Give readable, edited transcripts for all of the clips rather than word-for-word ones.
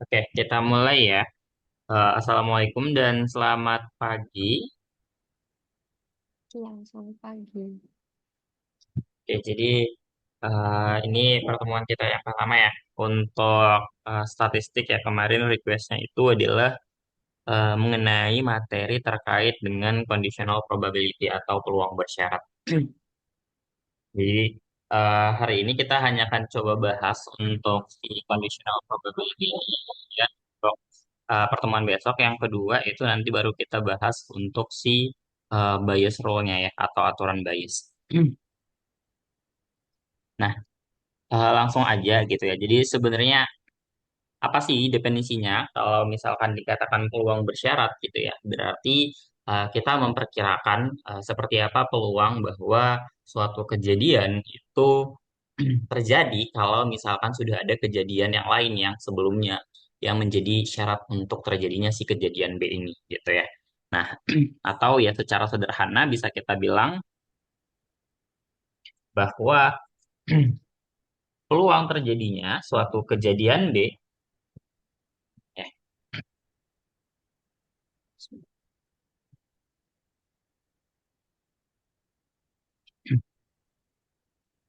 Oke, kita mulai ya. Assalamualaikum dan selamat pagi. Siang, selamat pagi. Oke, jadi ini pertemuan kita yang pertama ya. Untuk statistik ya, kemarin requestnya itu adalah mengenai materi terkait dengan conditional probability atau peluang bersyarat. Jadi hari ini kita hanya akan coba bahas untuk si conditional probability ya. Untuk pertemuan besok yang kedua itu nanti baru kita bahas untuk si bias rule-nya ya atau aturan bias. Nah, langsung aja gitu ya. Jadi sebenarnya apa sih definisinya? Kalau misalkan dikatakan peluang bersyarat gitu ya, berarti kita memperkirakan seperti apa peluang bahwa suatu kejadian itu terjadi kalau misalkan sudah ada kejadian yang lain yang sebelumnya yang menjadi syarat untuk terjadinya si kejadian B ini gitu ya. Nah, atau ya secara sederhana bisa kita bilang bahwa peluang terjadinya suatu kejadian B ya.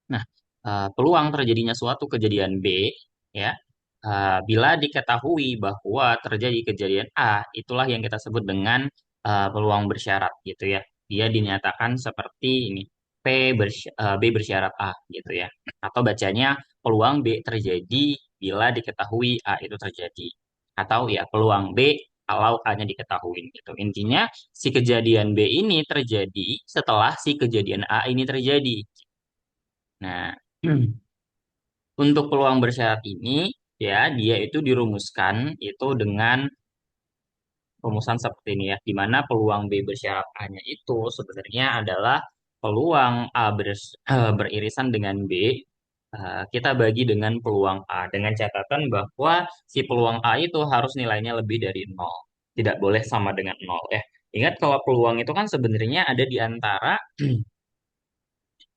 Nah, peluang terjadinya suatu kejadian B ya, bila diketahui bahwa terjadi kejadian A, itulah yang kita sebut dengan peluang bersyarat gitu ya. Dia dinyatakan seperti ini, B bersyarat A gitu ya. Atau bacanya peluang B terjadi bila diketahui A itu terjadi. Atau ya peluang B kalau A-nya diketahui gitu. Intinya si kejadian B ini terjadi setelah si kejadian A ini terjadi. Nah, untuk peluang bersyarat ini, ya, dia itu dirumuskan itu dengan rumusan seperti ini ya, di mana peluang B bersyarat A-nya itu sebenarnya adalah peluang beririsan dengan B, kita bagi dengan peluang A, dengan catatan bahwa si peluang A itu harus nilainya lebih dari nol, tidak boleh sama dengan nol ya. Ingat kalau peluang itu kan sebenarnya ada di antara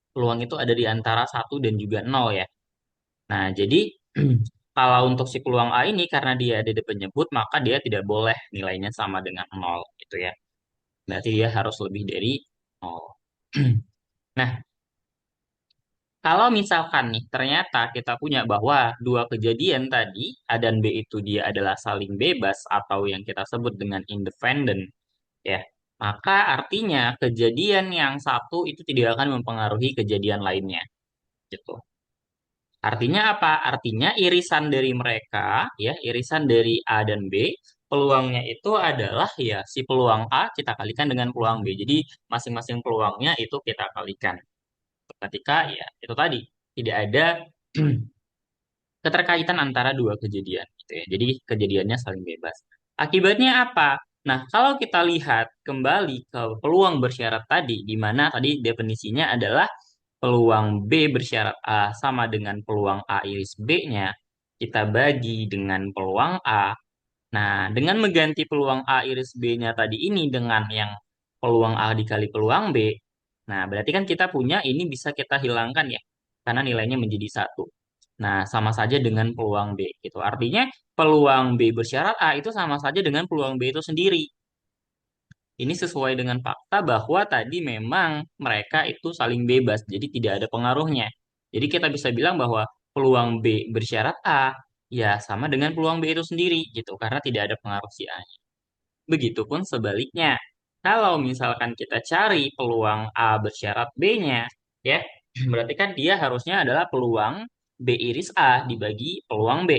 peluang itu ada di antara satu dan juga nol ya. Nah, jadi kalau untuk si peluang A ini karena dia ada di penyebut maka dia tidak boleh nilainya sama dengan nol gitu ya. Berarti dia harus lebih dari nol. Nah, kalau misalkan nih ternyata kita punya bahwa dua kejadian tadi A dan B itu dia adalah saling bebas atau yang kita sebut dengan independen ya. Maka artinya kejadian yang satu itu tidak akan mempengaruhi kejadian lainnya gitu. Artinya apa? Artinya irisan dari mereka, ya, irisan dari A dan B, peluangnya itu adalah ya si peluang A kita kalikan dengan peluang B. Jadi masing-masing peluangnya itu kita kalikan. Ketika ya itu tadi tidak ada keterkaitan antara dua kejadian gitu ya. Jadi kejadiannya saling bebas. Akibatnya apa? Nah, kalau kita lihat kembali ke peluang bersyarat tadi, di mana tadi definisinya adalah peluang B bersyarat A sama dengan peluang A iris B-nya, kita bagi dengan peluang A. Nah, dengan mengganti peluang A iris B-nya tadi ini dengan yang peluang A dikali peluang B, nah berarti kan kita punya ini bisa kita hilangkan ya, karena nilainya menjadi satu. Nah, sama saja dengan peluang B gitu. Artinya peluang B bersyarat A itu sama saja dengan peluang B itu sendiri. Ini sesuai dengan fakta bahwa tadi memang mereka itu saling bebas, jadi tidak ada pengaruhnya. Jadi kita bisa bilang bahwa peluang B bersyarat A ya sama dengan peluang B itu sendiri gitu, karena tidak ada pengaruh si A. Begitupun sebaliknya. Kalau misalkan kita cari peluang A bersyarat B-nya, ya, berarti kan dia harusnya adalah peluang B iris A dibagi peluang B.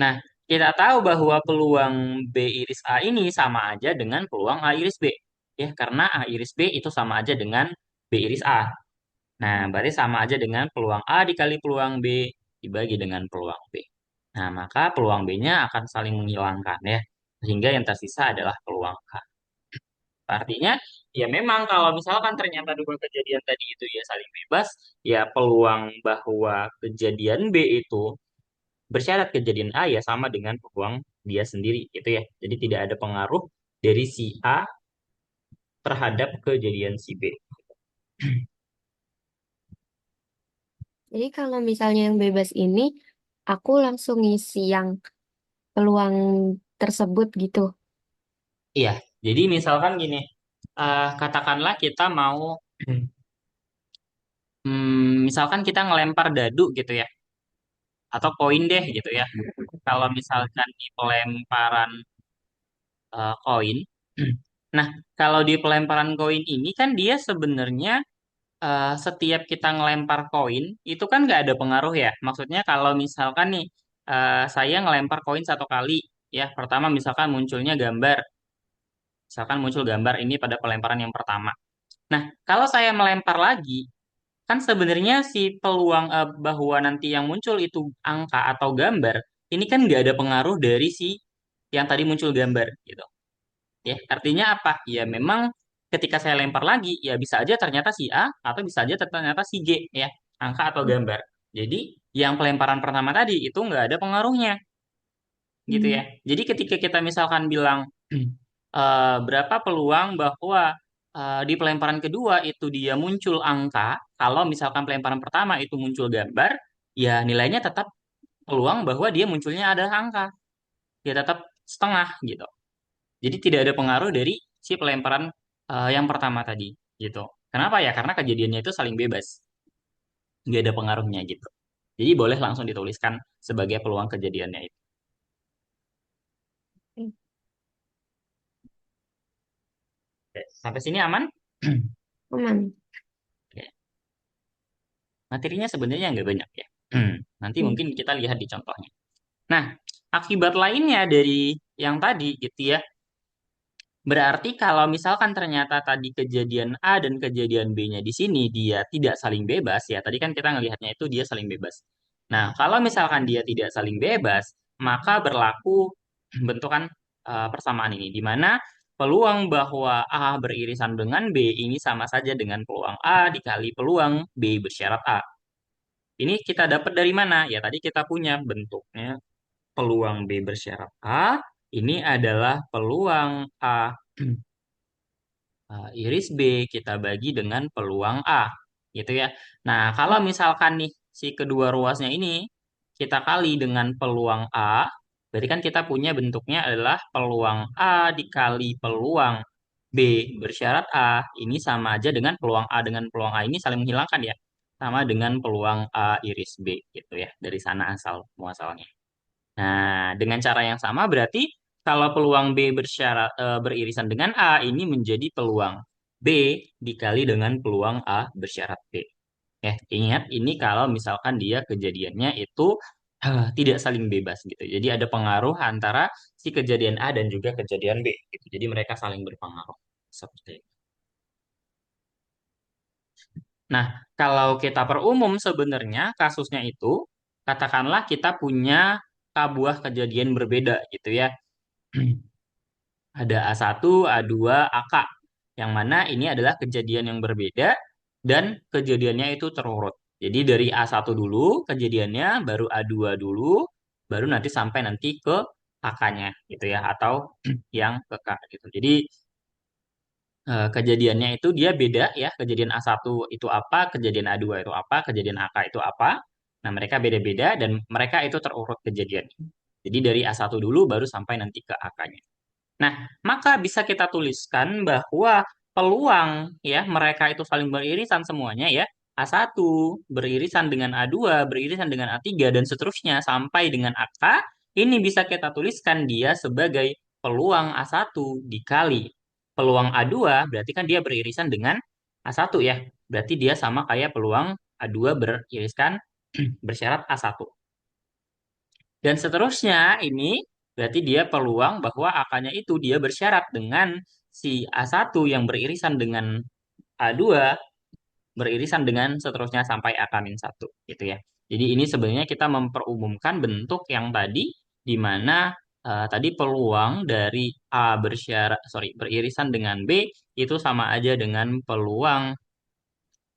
Nah, kita tahu bahwa peluang B iris A ini sama aja dengan peluang A iris B. Ya, karena A iris B itu sama aja dengan B iris A. Nah, berarti sama aja dengan peluang A dikali peluang B dibagi dengan peluang B. Nah, maka peluang B-nya akan saling menghilangkan ya. Sehingga yang tersisa adalah peluang A. Artinya, ya memang kalau misalkan ternyata dua kejadian tadi itu ya saling bebas, ya peluang bahwa kejadian B itu bersyarat kejadian A ya sama dengan peluang dia sendiri gitu ya. Jadi tidak ada pengaruh dari si A terhadap kejadian si B. Jadi kalau misalnya yang bebas ini aku langsung ngisi yang peluang tersebut gitu. Iya, jadi misalkan gini, katakanlah kita mau, misalkan kita ngelempar dadu gitu ya, atau koin deh gitu ya. Kalau misalkan di pelemparan koin, nah kalau di pelemparan koin ini kan dia sebenarnya setiap kita ngelempar koin itu kan nggak ada pengaruh ya. Maksudnya kalau misalkan nih saya ngelempar koin satu kali, ya pertama misalkan munculnya gambar, misalkan muncul gambar ini pada pelemparan yang pertama. Nah, kalau saya melempar lagi, kan sebenarnya si peluang bahwa nanti yang muncul itu angka atau gambar, ini kan nggak ada pengaruh dari si yang tadi muncul gambar gitu. Ya, artinya apa? Ya memang ketika saya lempar lagi, ya bisa aja ternyata si A atau bisa aja ternyata si G ya, angka atau gambar. Jadi yang pelemparan pertama tadi itu nggak ada pengaruhnya gitu ya. Hmm. Jadi ketika kita misalkan bilang berapa peluang bahwa di pelemparan kedua itu dia muncul angka, kalau misalkan pelemparan pertama itu muncul gambar, ya nilainya tetap peluang bahwa dia munculnya adalah angka. Dia tetap setengah gitu. Jadi tidak ada pengaruh dari si pelemparan yang pertama tadi gitu. Kenapa ya? Karena kejadiannya itu saling bebas, nggak ada pengaruhnya gitu. Jadi boleh langsung dituliskan sebagai peluang kejadiannya itu. Oke, sampai sini aman? Aman. Oke. Materinya sebenarnya nggak banyak ya. Nanti Hmm. mungkin kita lihat di contohnya. Nah, akibat lainnya dari yang tadi gitu ya. Berarti kalau misalkan ternyata tadi kejadian A dan kejadian B-nya di sini dia tidak saling bebas ya. Tadi kan kita ngelihatnya itu dia saling bebas. Nah, kalau misalkan dia tidak saling bebas, maka berlaku bentukan persamaan ini di mana peluang bahwa A beririsan dengan B ini sama saja dengan peluang A dikali peluang B bersyarat A. Ini kita dapat dari mana? Ya tadi kita punya bentuknya peluang B bersyarat A. Ini adalah peluang A iris B kita bagi dengan peluang A. Gitu ya. Nah, kalau misalkan nih si kedua ruasnya ini kita kali dengan peluang A, berarti kan kita punya bentuknya adalah peluang A dikali peluang B bersyarat A. Ini sama aja dengan peluang A dengan peluang A ini saling menghilangkan ya. Sama dengan peluang A iris B gitu ya. Dari sana asal muasalnya. Nah, dengan cara yang sama berarti kalau peluang B beririsan dengan A ini menjadi peluang B dikali dengan peluang A bersyarat B. Ya, ingat ini kalau misalkan dia kejadiannya itu tidak saling bebas gitu. Jadi ada pengaruh antara si kejadian A dan juga kejadian B gitu. Jadi mereka saling berpengaruh seperti itu. Nah, kalau kita perumum sebenarnya kasusnya itu katakanlah kita punya buah kejadian berbeda gitu ya. Ada A1, A2, AK. Yang mana ini adalah kejadian yang berbeda dan kejadiannya itu terurut. Jadi dari A1 dulu kejadiannya, baru A2 dulu, baru nanti sampai nanti ke AK-nya gitu ya, atau yang ke K gitu. Jadi kejadiannya itu dia beda ya, kejadian A1 itu apa, kejadian A2 itu apa, kejadian AK itu apa. Nah, mereka beda-beda dan mereka itu terurut kejadiannya. Jadi dari A1 dulu baru sampai nanti ke AK-nya. Nah, maka bisa kita tuliskan bahwa peluang ya mereka itu saling beririsan semuanya ya. A1 beririsan dengan A2, beririsan dengan A3 dan seterusnya sampai dengan AK. Ini bisa kita tuliskan dia sebagai peluang A1 dikali peluang A2 berarti kan dia beririsan dengan A1 ya. Berarti dia sama kayak peluang A2 beririskan bersyarat A1. Dan seterusnya ini berarti dia peluang bahwa AK-nya itu dia bersyarat dengan si A1 yang beririsan dengan A2 beririsan dengan seterusnya sampai AK-1 gitu ya. Jadi ini sebenarnya kita memperumumkan bentuk yang tadi di mana tadi peluang dari A bersyarat sorry beririsan dengan B itu sama aja dengan peluang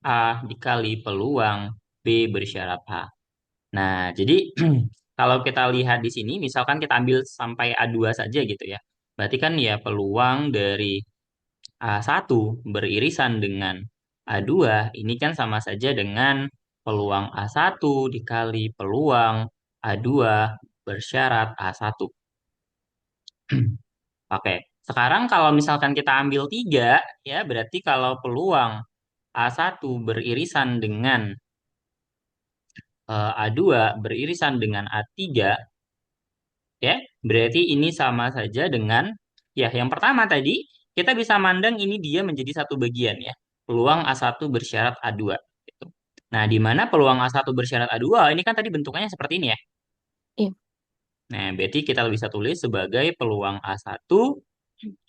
A dikali peluang B bersyarat A. Nah, jadi kalau kita lihat di sini, misalkan kita ambil sampai A2 saja gitu ya. Berarti kan ya peluang dari A1 beririsan dengan A2 ini kan sama saja dengan peluang A1 dikali peluang A2 bersyarat A1. Oke, sekarang kalau misalkan kita ambil 3, ya berarti kalau peluang A1 beririsan dengan A2 beririsan dengan A3, ya, berarti ini sama saja dengan, ya, yang pertama tadi, kita bisa mandang ini dia menjadi satu bagian, ya. Peluang A1 bersyarat A2. Gitu. Nah, di mana peluang A1 bersyarat A2, ini kan tadi bentuknya seperti ini, ya. Iya. Nah, berarti kita bisa tulis sebagai peluang A1,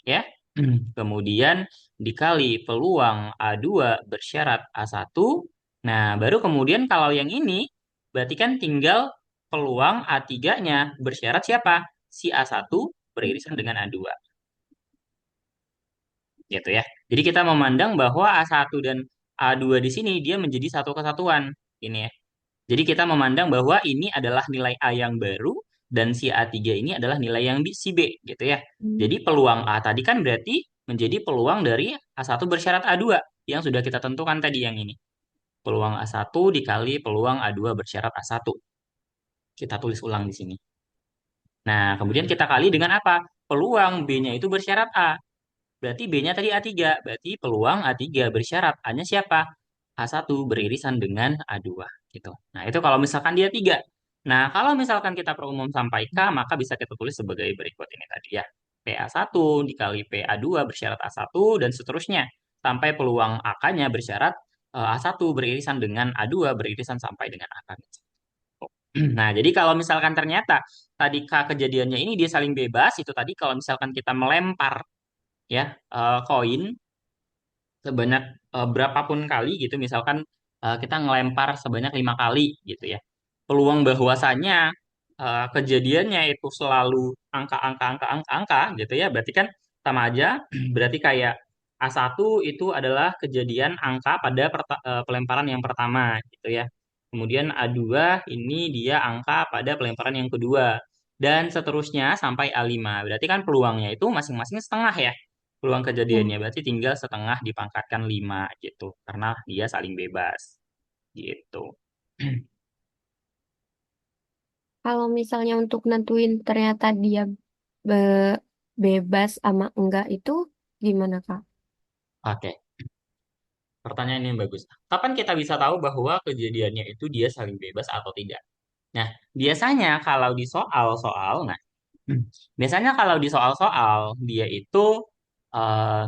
ya. Kemudian dikali peluang A2 bersyarat A1. Nah, baru kemudian kalau yang ini, berarti kan tinggal peluang A3-nya bersyarat siapa? Si A1 beririsan dengan A2. Gitu ya. Jadi kita memandang bahwa A1 dan A2 di sini dia menjadi satu kesatuan. Ini ya. Jadi kita memandang bahwa ini adalah nilai A yang baru dan si A3 ini adalah nilai yang si B gitu ya. Hmm. Jadi peluang A tadi kan berarti menjadi peluang dari A1 bersyarat A2 yang sudah kita tentukan tadi yang ini. Peluang A1 dikali peluang A2 bersyarat A1. Kita tulis ulang di sini. Nah, kemudian kita kali dengan apa? Peluang B-nya itu bersyarat A. Berarti B-nya tadi A3. Berarti peluang A3 bersyarat. A-nya siapa? A1 beririsan dengan A2. Gitu. Nah, itu kalau misalkan dia 3. Nah, kalau misalkan kita perumum sampai K, maka bisa kita tulis sebagai berikut ini tadi ya. PA1 dikali PA2 bersyarat A1 dan seterusnya. Sampai peluang AK-nya bersyarat A1 beririsan dengan A2 beririsan sampai dengan AK. Nah, jadi kalau misalkan ternyata tadi K kejadiannya ini dia saling bebas, itu tadi kalau misalkan kita melempar ya koin sebanyak berapapun kali gitu misalkan kita ngelempar sebanyak 5 kali gitu ya peluang bahwasannya kejadiannya itu selalu angka gitu ya berarti kan sama aja berarti kayak A1 itu adalah kejadian angka pada pelemparan yang pertama gitu ya kemudian A2 ini dia angka pada pelemparan yang kedua dan seterusnya sampai A5 berarti kan peluangnya itu masing-masing setengah ya peluang Ya. kejadiannya berarti tinggal setengah dipangkatkan 5 gitu karena dia saling bebas gitu. Kalau misalnya untuk nentuin ternyata dia bebas sama enggak itu gimana, Kak? Oke, pertanyaan ini bagus. Kapan kita bisa tahu bahwa kejadiannya itu dia saling bebas atau tidak? Nah, biasanya kalau di soal-soal, nah, biasanya kalau di soal-soal dia itu eh,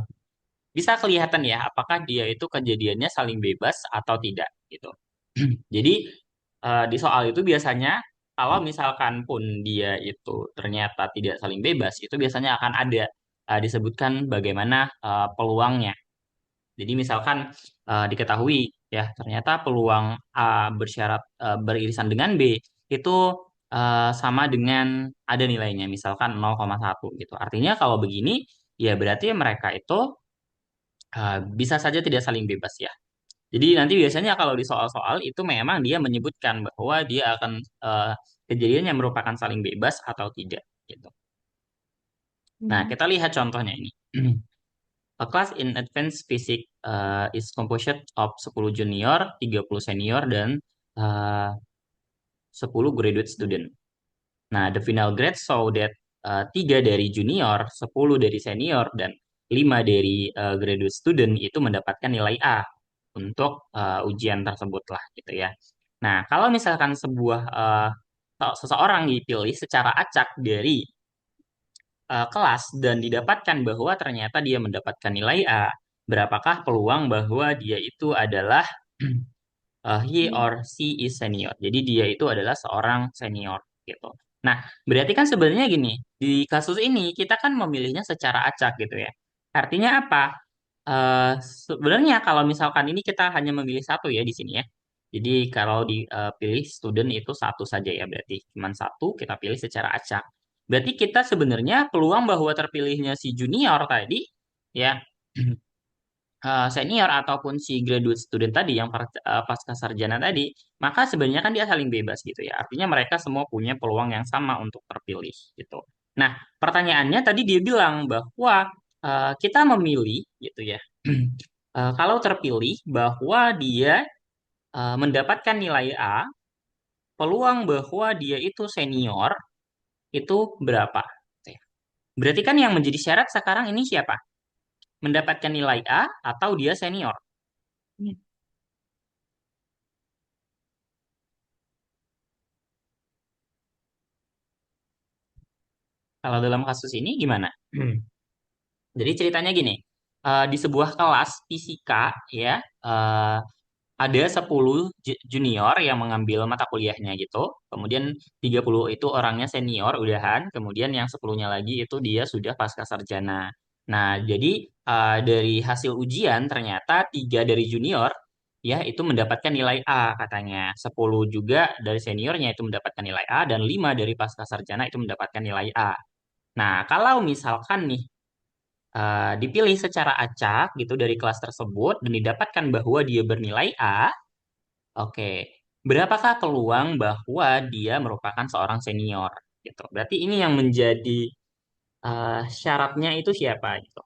bisa kelihatan ya apakah dia itu kejadiannya saling bebas atau tidak gitu. Jadi di soal itu biasanya kalau misalkan pun dia itu ternyata tidak saling bebas, itu biasanya akan ada disebutkan bagaimana peluangnya. Jadi misalkan diketahui ya ternyata peluang A bersyarat beririsan dengan B itu sama dengan ada nilainya misalkan 0,1 gitu. Artinya kalau begini ya berarti mereka itu bisa saja tidak saling bebas ya. Jadi nanti biasanya kalau di soal-soal itu memang dia menyebutkan bahwa dia akan kejadian yang merupakan saling bebas atau tidak gitu. Nah, Hmm. kita lihat contohnya ini. A class in advanced physics is composed of 10 junior, 30 senior, dan uh, 10 graduate student. Nah, the final grade show that 3 dari junior, 10 dari senior, dan 5 dari graduate student itu mendapatkan nilai A untuk ujian tersebut lah gitu ya. Nah, kalau misalkan seseorang dipilih secara acak dari kelas dan didapatkan bahwa ternyata dia mendapatkan nilai A, berapakah peluang bahwa dia itu adalah he or she is senior. Jadi dia itu adalah seorang senior gitu. Nah, berarti kan sebenarnya gini, di kasus ini kita kan memilihnya secara acak gitu ya. Artinya apa? Sebenarnya kalau misalkan ini kita hanya memilih satu ya di sini ya. Jadi kalau dipilih student itu satu saja ya berarti cuma satu kita pilih secara acak. Berarti kita sebenarnya peluang bahwa terpilihnya si junior tadi ya senior ataupun si graduate student tadi yang pasca sarjana tadi, maka sebenarnya kan dia saling bebas gitu ya. Artinya mereka semua punya peluang yang sama untuk terpilih gitu. Nah, pertanyaannya tadi dia bilang bahwa kita memilih gitu ya. Kalau terpilih bahwa dia mendapatkan nilai A peluang bahwa dia itu senior itu berapa? Berarti kan yang menjadi syarat sekarang ini siapa? Mendapatkan nilai A atau dia senior? Ya. Kalau dalam kasus ini gimana? Jadi ceritanya gini, di sebuah kelas fisika ya, eh, ada 10 junior yang mengambil mata kuliahnya gitu. Kemudian 30 itu orangnya senior udahan, kemudian yang 10-nya lagi itu dia sudah pasca sarjana. Nah, jadi dari hasil ujian ternyata 3 dari junior ya itu mendapatkan nilai A katanya. 10 juga dari seniornya itu mendapatkan nilai A dan 5 dari pasca sarjana itu mendapatkan nilai A. Nah, kalau misalkan nih dipilih secara acak gitu dari kelas tersebut dan didapatkan bahwa dia bernilai A, oke, berapakah peluang bahwa dia merupakan seorang senior gitu? Berarti ini yang menjadi syaratnya itu siapa gitu?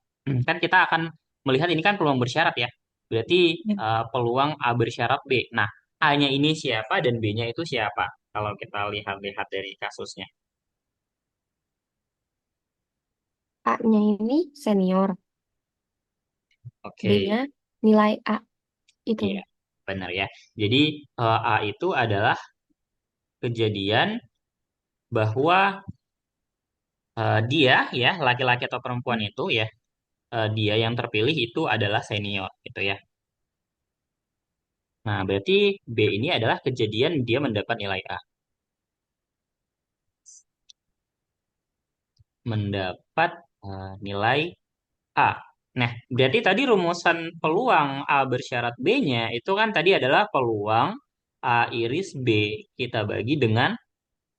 Kan kita akan melihat ini kan peluang bersyarat ya. Berarti Ya. peluang A bersyarat B. Nah, A-nya ini siapa dan B-nya itu siapa? Kalau kita lihat-lihat dari kasusnya. A-nya ini senior, Oke, B-nya nilai A itu. iya, benar ya. Jadi A itu adalah kejadian bahwa dia ya laki-laki atau perempuan Hmm. itu ya dia yang terpilih itu adalah senior gitu ya. Nah, berarti B ini adalah kejadian dia mendapat nilai A. Mendapat nilai A. Nah, berarti tadi rumusan peluang A bersyarat B-nya itu kan tadi adalah peluang A iris B kita bagi dengan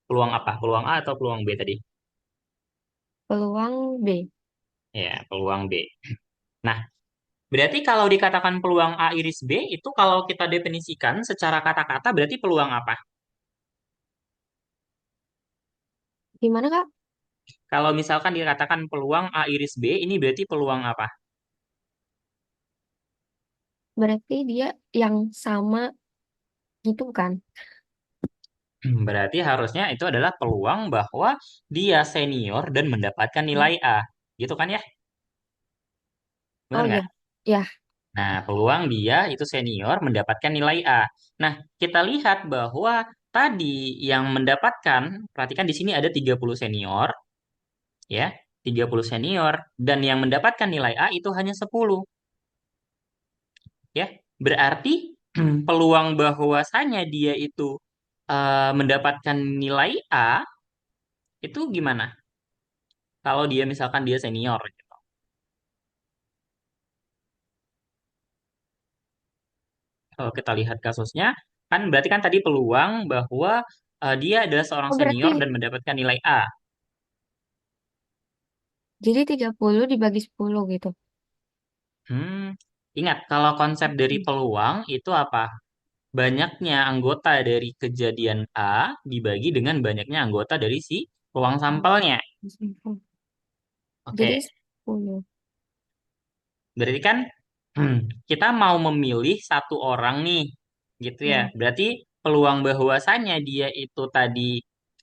peluang apa? Peluang A atau peluang B tadi? Peluang B. Ya, peluang B. Nah, berarti kalau dikatakan peluang A iris B itu kalau kita definisikan secara kata-kata berarti peluang apa? Gimana, Kak? Kalau misalkan dikatakan peluang A iris B, ini berarti peluang apa? Berarti dia yang sama gitu kan? Berarti harusnya itu adalah peluang bahwa dia senior dan mendapatkan Hmm. nilai A. Gitu kan ya? Benar Oh nggak? ya, ya. Nah, peluang dia itu senior mendapatkan nilai A. Nah, kita lihat bahwa tadi yang mendapatkan, perhatikan di sini ada 30 senior, ya, 30 senior, dan yang mendapatkan nilai A itu hanya 10. Ya, berarti peluang bahwasanya dia itu mendapatkan nilai A itu gimana? Kalau dia misalkan dia senior gitu. Kalau kita lihat kasusnya, kan berarti kan tadi peluang bahwa dia adalah seorang Oh berarti senior dan mendapatkan nilai A. jadi 30 dibagi 10 gitu. Hmm, ingat kalau konsep dari Hmm. peluang itu apa? Banyaknya anggota dari kejadian A dibagi dengan banyaknya anggota dari si peluang Hmm. sampelnya. Jadi Oke. 10. Berarti kan kita mau memilih satu orang nih, gitu ya. Ya. Berarti peluang bahwasannya dia itu tadi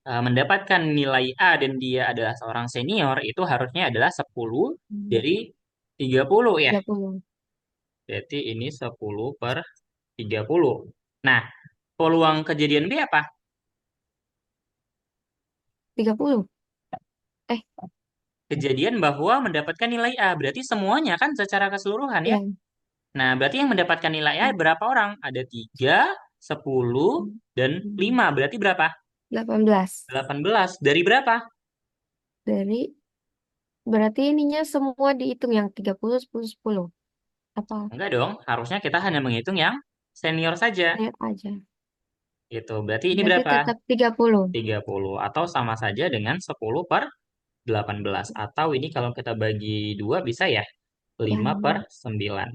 mendapatkan nilai A dan dia adalah seorang senior itu harusnya adalah 10 Hmm. dari 30 ya. 30. Berarti ini 10 per 30. Nah, peluang kejadian B apa? 30. Eh, Kejadian bahwa mendapatkan nilai A. Berarti semuanya kan secara keseluruhan ya. ya. Nah, berarti yang mendapatkan nilai A berapa orang? Ada 3, 10, dan Hmm. 5. Berarti berapa? 18. 18. Dari berapa? Dari berarti ininya semua dihitung yang 30 10 10. Apa Enggak dong. Harusnya kita hanya menghitung yang senior saja. lihat aja. Gitu. Berarti ini Berarti berapa? tetap 30. 30. Atau sama saja dengan 10 per 18. Atau ini kalau kita bagi 2 bisa ya? Ya. 5 per 9.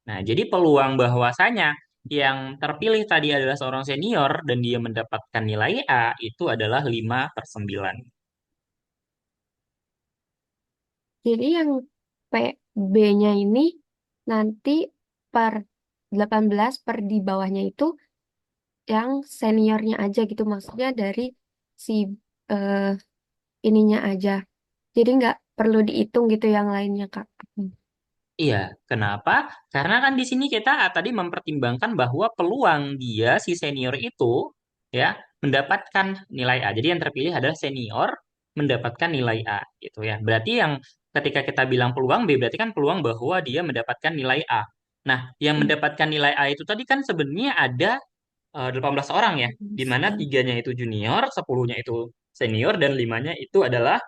Nah, jadi peluang bahwasanya yang terpilih tadi adalah seorang senior dan dia mendapatkan nilai A itu adalah 5 per 9. Jadi yang PB-nya ini nanti per 18 per di bawahnya itu yang seniornya aja gitu, maksudnya dari si eh, ininya aja. Jadi nggak perlu dihitung gitu yang lainnya, Kak. Iya, kenapa? Karena kan di sini kita tadi mempertimbangkan bahwa peluang dia si senior itu ya mendapatkan nilai A. Jadi yang terpilih adalah senior mendapatkan nilai A gitu ya. Berarti yang ketika kita bilang peluang B berarti kan peluang bahwa dia mendapatkan nilai A. Nah, yang Hmm. mendapatkan nilai A itu tadi kan sebenarnya ada 18 orang ya, di mana Hmm. tiganya itu junior, 10-nya itu senior dan limanya itu adalah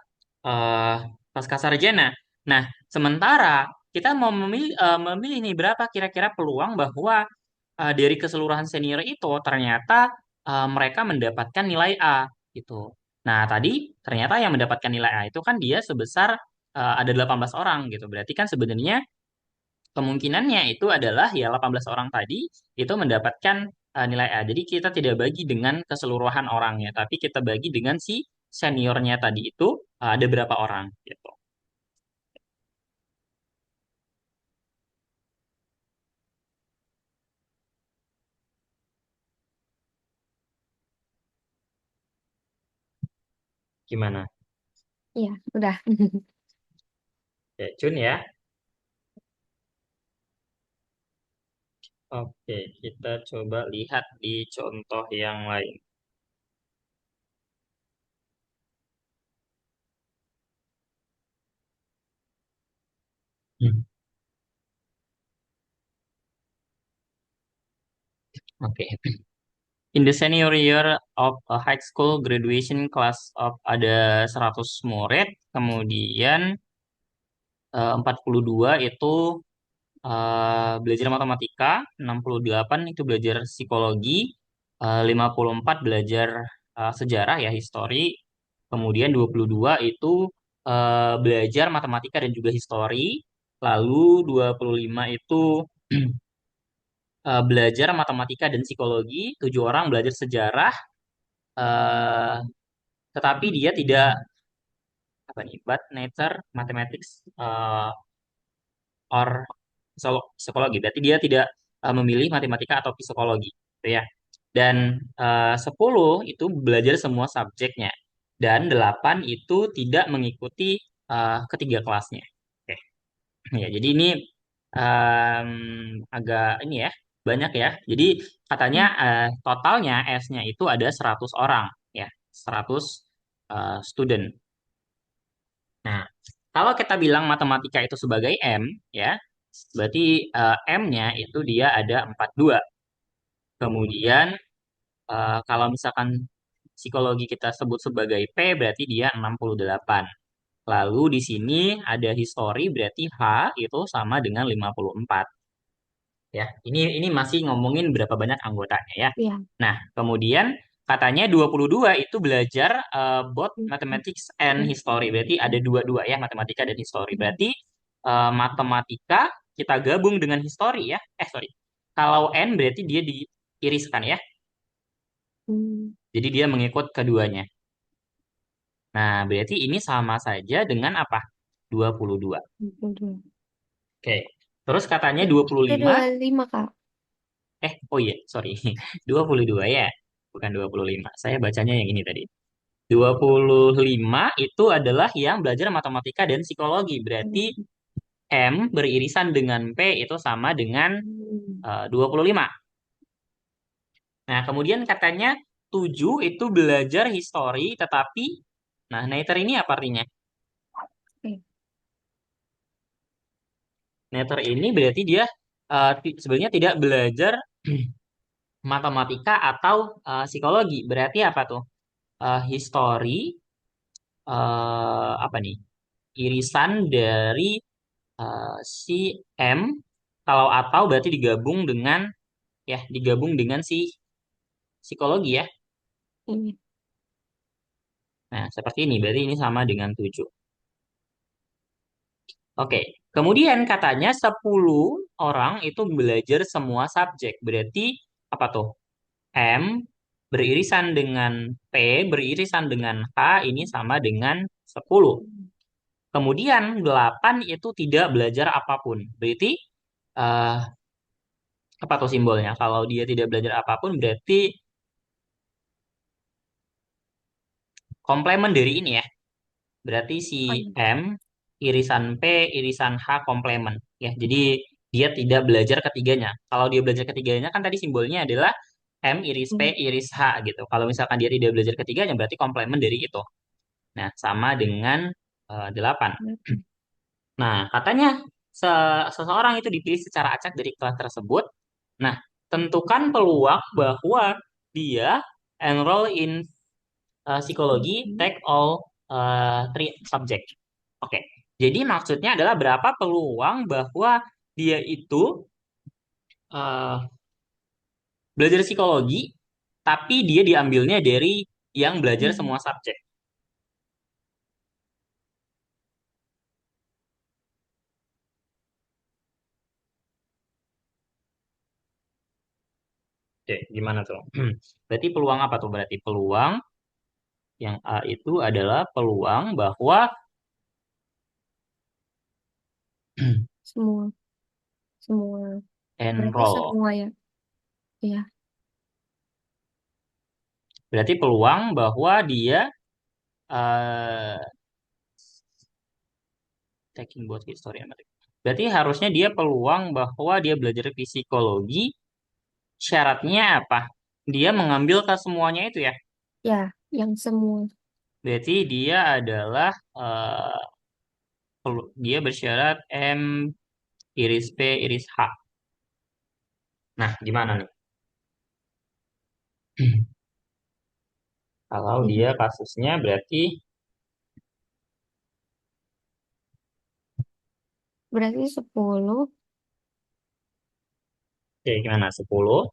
eh pasca sarjana. Nah, sementara kita mau memilih nih berapa kira-kira peluang bahwa dari keseluruhan senior itu ternyata mereka mendapatkan nilai A gitu. Nah, tadi ternyata yang mendapatkan nilai A itu kan dia sebesar ada 18 orang gitu. Berarti kan sebenarnya kemungkinannya itu adalah ya 18 orang tadi itu mendapatkan nilai A. Jadi kita tidak bagi dengan keseluruhan orangnya, tapi kita bagi dengan si seniornya tadi itu ada berapa orang gitu. Gimana? Iya, udah. Ya, Cun ya. Oke, kita coba lihat di contoh yang lain. Hmm. Oke. In the senior year of a high school graduation class of ada 100 murid, kemudian 42 itu belajar matematika, 68 itu belajar psikologi, 54 belajar sejarah ya, histori, kemudian 22 itu belajar matematika dan juga histori, lalu 25 itu belajar matematika dan psikologi, 7 orang belajar sejarah, eh, tetapi dia tidak apa nih, but nature, mathematics, or psikologi. Berarti dia tidak memilih matematika atau psikologi, gitu ya. Dan 10 itu belajar semua subjeknya. Dan 8 itu tidak mengikuti ketiga kelasnya. Oke. Ya, jadi ini em, agak ini ya, banyak ya. Jadi katanya Hmm. totalnya S-nya itu ada 100 orang ya, 100 student. Nah, kalau kita bilang matematika itu sebagai M, ya, berarti M-nya itu dia ada 42. Kemudian kalau misalkan psikologi kita sebut sebagai P, berarti dia 68. Lalu di sini ada history, berarti H itu sama dengan 54. Ya, ini masih ngomongin berapa banyak anggotanya ya. Iya. Nah, kemudian katanya 22 itu belajar both mathematics and history. Berarti ada dua-dua ya, matematika dan history. Berarti matematika kita gabung dengan history ya. Sorry. Kalau N berarti dia diiriskan ya. Hmm. Jadi dia mengikut keduanya. Nah, berarti ini sama saja dengan apa? 22. Oke. Terus katanya I- Itu 25. 25, Kak. Oh iya, sorry. 22 ya. Bukan 25. Saya bacanya yang ini tadi. 25 itu adalah yang belajar matematika dan psikologi. Berarti Hmm. M beririsan dengan P itu sama dengan Hmm. 25. Nah, kemudian katanya 7 itu belajar histori, tetapi, nah, neither ini apa artinya? Oke. Neither ini berarti dia sebenarnya tidak belajar matematika atau psikologi. Berarti apa tuh? Histori, apa nih? Irisan dari si M, kalau atau berarti digabung dengan ya digabung dengan si psikologi ya. Ini. Nah, seperti ini berarti ini sama dengan 7. Oke. Kemudian katanya 10 orang itu belajar semua subjek. Berarti apa tuh? M beririsan dengan P beririsan dengan H ini sama dengan 10. Kemudian 8 itu tidak belajar apapun. Berarti eh, apa tuh simbolnya? Kalau dia tidak belajar apapun berarti komplement dari ini ya. Berarti si Oh iya. M irisan P irisan H komplement ya. Jadi dia tidak belajar ketiganya. Kalau dia belajar ketiganya kan tadi simbolnya adalah M iris P Hmm. iris H gitu. Kalau misalkan dia tidak belajar ketiganya berarti komplement dari itu. Nah, sama dengan 8. Nah, katanya seseorang itu dipilih secara acak dari kelas tersebut. Nah, tentukan peluang bahwa dia enroll in psikologi, Hmm. take all three subject. Oke, jadi maksudnya adalah berapa peluang bahwa dia itu eh, belajar psikologi, tapi dia diambilnya dari yang belajar Hmm. semua subjek. Oke, gimana tuh? Berarti peluang apa tuh? Berarti peluang yang A itu adalah peluang bahwa Semua, semua. Berarti enroll. semua ya. Iya. Berarti peluang bahwa dia eh taking both history and math. Berarti harusnya dia peluang bahwa dia belajar psikologi. Syaratnya apa? Dia mengambil ke semuanya itu ya. Ya, yang semua. Berarti dia adalah dia bersyarat M iris P iris H. Nah, gimana nih? Kalau Iya. dia kasusnya berarti Berarti 10 gimana? 10.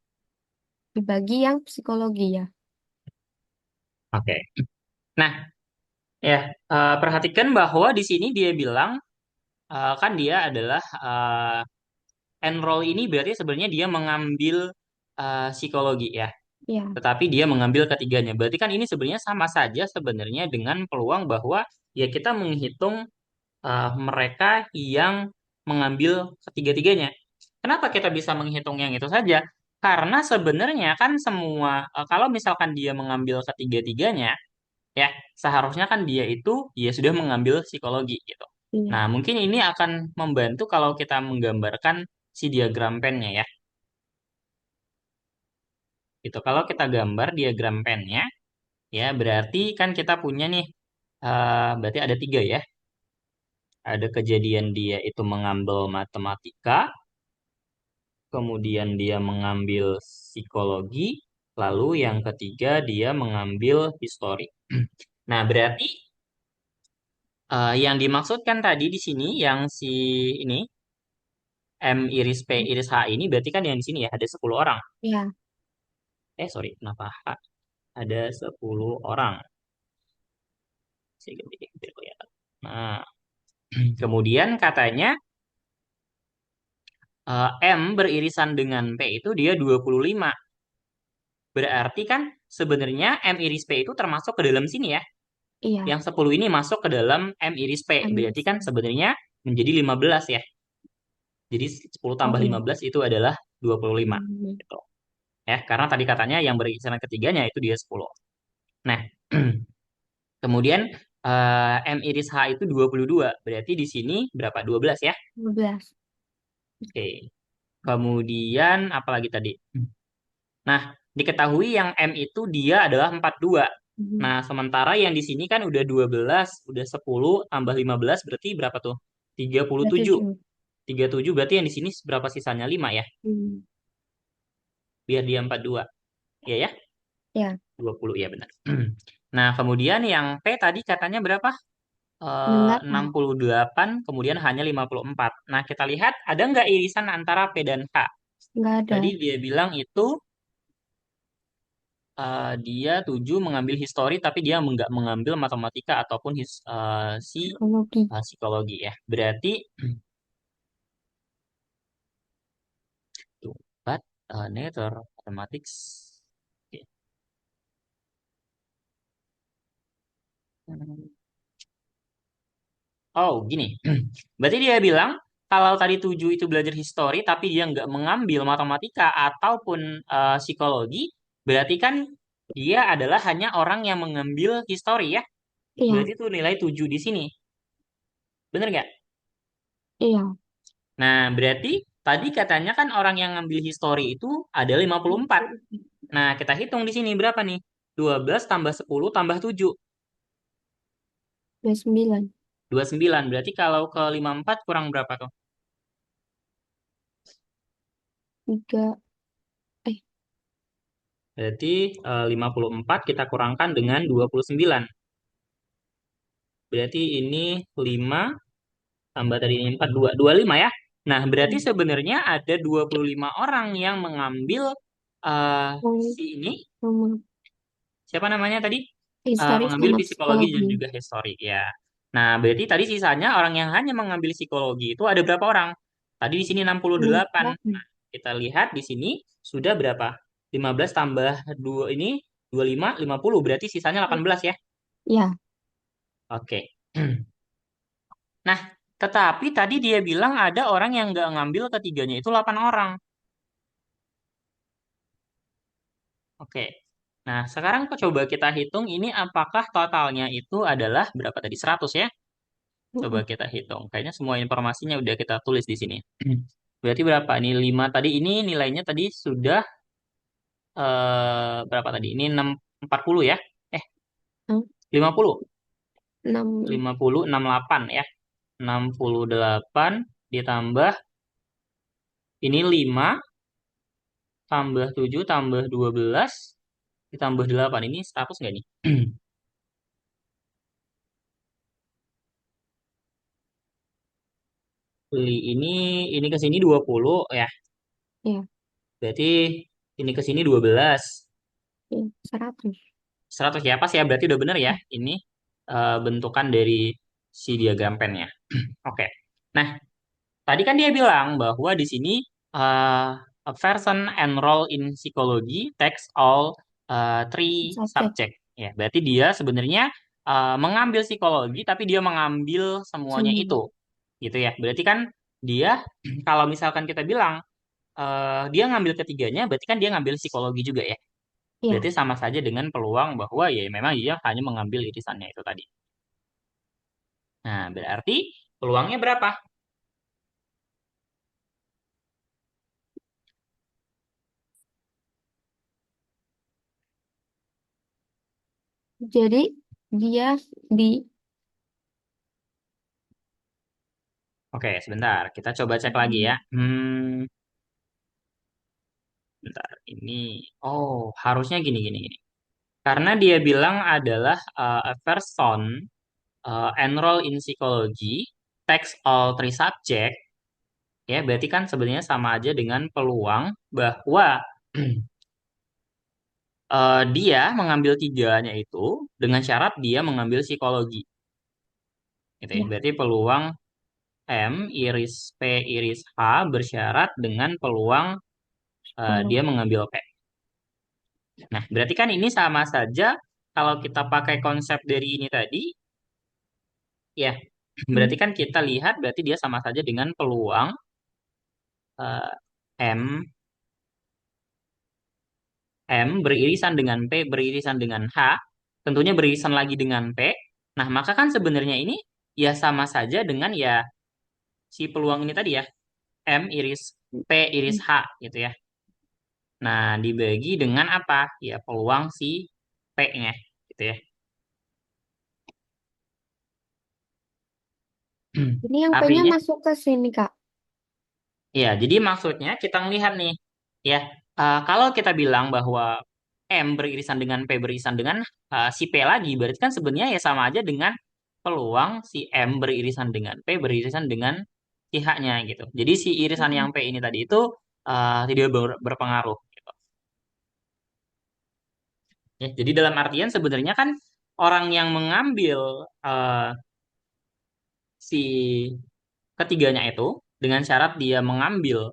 dibagi yang psikologi ya. Oke. Nah, ya perhatikan bahwa di sini dia bilang kan dia adalah enroll ini berarti sebenarnya dia mengambil psikologi ya. Ya, Tetapi dia mengambil ketiganya. Berarti kan ini sebenarnya sama saja sebenarnya dengan peluang bahwa ya kita menghitung mereka yang mengambil ketiga-tiganya. Kenapa kita bisa menghitung yang itu saja? Karena sebenarnya kan semua, kalau misalkan dia mengambil ketiga-tiganya, ya seharusnya kan dia itu ya sudah mengambil psikologi gitu. iya. Nah, mungkin ini akan membantu kalau kita menggambarkan si diagram pennya ya. Gitu. Kalau kita gambar diagram pennya, ya berarti kan kita punya nih, berarti ada tiga ya. Ada kejadian dia itu mengambil matematika, kemudian dia mengambil psikologi, lalu yang ketiga dia mengambil histori. Nah, berarti yang dimaksudkan tadi di sini yang si ini M iris P iris H ini berarti kan yang di sini ya ada 10 orang. Ya, Sorry, kenapa H? Ada 10 orang. Saya ganti biar kelihatan. Nah, kemudian katanya M beririsan dengan P itu dia 25. Berarti kan sebenarnya M iris P itu termasuk ke dalam sini ya. iya. Yang 10 ini masuk ke dalam M iris P. Berarti kan Administrasi. sebenarnya menjadi 15 ya. Jadi 10 Oh tambah iya. 15 itu adalah 25. Hmm. Gitu. Ya, karena tadi katanya yang beririsan ketiganya itu dia 10. Nah, kemudian M iris H itu 22. Berarti di sini berapa? 12 ya. 12. Oke. Kemudian apalagi tadi? Nah, diketahui yang M itu dia adalah 42. Hmm. Nah, sementara yang di sini kan udah 12, udah 10 tambah 15 berarti berapa tuh? 37. 27. 37 berarti yang di sini berapa sisanya? 5 ya. Hmm. Biar dia 42. Iya ya? Ya, 20 ya benar. Nah, kemudian yang P tadi katanya berapa? 68. 68, kemudian hanya 54. Nah, kita lihat ada nggak irisan antara P dan H? Nggak ada. Tadi dia bilang itu dia 7 mengambil histori tapi dia nggak mengambil matematika ataupun si Psikologi. psikologi ya. Berarti tuh, but neither mathematics. Oke. Oh, gini. Berarti dia bilang kalau tadi 7 itu belajar histori tapi dia nggak mengambil matematika ataupun psikologi, berarti kan Dia adalah hanya orang yang mengambil histori ya. Iya, Berarti itu nilai 7 di sini. Bener nggak? iya. Nah, berarti tadi katanya kan orang yang ngambil histori itu ada 54. Nah, kita hitung di sini berapa nih? 12 tambah 10 tambah 7. 29. 29. Berarti kalau ke 54 kurang berapa tuh? 3. Eh, Berarti 54 kita kurangkan dengan 29. Berarti ini 5 tambah tadi ini 4, 2, 25 ya. Nah, berarti iya. sebenarnya ada 25 orang yang mengambil Mau si ini, ngomong siapa namanya tadi? histori Mengambil sama psikologi dan psikologi. juga histori ya. Nah, berarti tadi sisanya orang yang hanya mengambil psikologi itu ada berapa orang? Tadi di sini 68. 68. Nah, kita lihat di sini sudah berapa? 15 tambah 2 ini 25, 50. Berarti sisanya 18 ya. Ya, Oke. Nah, tetapi tadi dia bilang ada orang yang nggak ngambil ketiganya itu 8 orang. Oke. Nah, sekarang coba kita hitung ini apakah totalnya itu adalah berapa tadi? 100 ya? Coba mm-mm. kita hitung. Kayaknya semua informasinya udah kita tulis di sini. Berarti berapa? Ini 5 tadi. Ini nilainya tadi sudah berapa tadi? Ini 6, 40 ya? Eh, Nah, 50. 6. 50, 68 ya. 68 ditambah ini 5 tambah 7 tambah 12 ditambah 8. Ini 100 nggak nih? Ini ke sini 20 ya. Ya, Berarti ini ke sini 12. ya, 100. 100 ya, pas ya. Berarti udah bener ya. Ya, Ini bentukan dari si diagram pennya. Oke. Nah, tadi kan dia bilang bahwa di sini a person enroll in psychology takes all three subjek. subject. Ya, berarti dia sebenarnya mengambil psikologi, tapi dia mengambil semuanya itu, Semua. gitu ya. Berarti kan dia, kalau misalkan kita bilang dia ngambil ketiganya, berarti kan dia ngambil psikologi juga ya. Ya, Berarti sama saja dengan peluang bahwa ya memang dia hanya mengambil irisannya itu tadi. Nah, berarti peluangnya berapa? jadi dia di Oke, sebentar. Kita coba cek lagi ya. Bentar. Ini, oh, harusnya gini, gini, gini. Karena dia bilang adalah a person enroll in psychology, takes all three subject, ya, berarti kan sebenarnya sama aja dengan peluang bahwa dia mengambil tiganya itu dengan syarat dia mengambil psikologi. Gitu ya. ya, Berarti peluang M iris P iris H bersyarat dengan peluang dia psikologi. mengambil P. Nah, berarti kan ini sama saja kalau kita pakai konsep dari ini tadi, ya, Hmm. berarti kan kita lihat berarti dia sama saja dengan peluang eh, M M beririsan dengan P beririsan dengan H, tentunya beririsan lagi dengan P. Nah, maka kan sebenarnya ini ya sama saja dengan ya si peluang ini tadi ya, M iris P iris H gitu ya. Nah, dibagi dengan apa? Ya peluang si P-nya gitu ya. Ini yang P-nya Artinya, masuk ke sini, Kak. ya jadi maksudnya kita melihat nih, ya kalau kita bilang bahwa M beririsan dengan P beririsan dengan si P lagi, berarti kan sebenarnya ya sama aja dengan peluang si M beririsan dengan P beririsan dengan si H-nya gitu. Jadi si irisan yang Mm-mm. P ini tadi itu tidak berpengaruh. Gitu. Ya, jadi dalam artian sebenarnya kan orang yang mengambil si ketiganya itu dengan syarat dia mengambil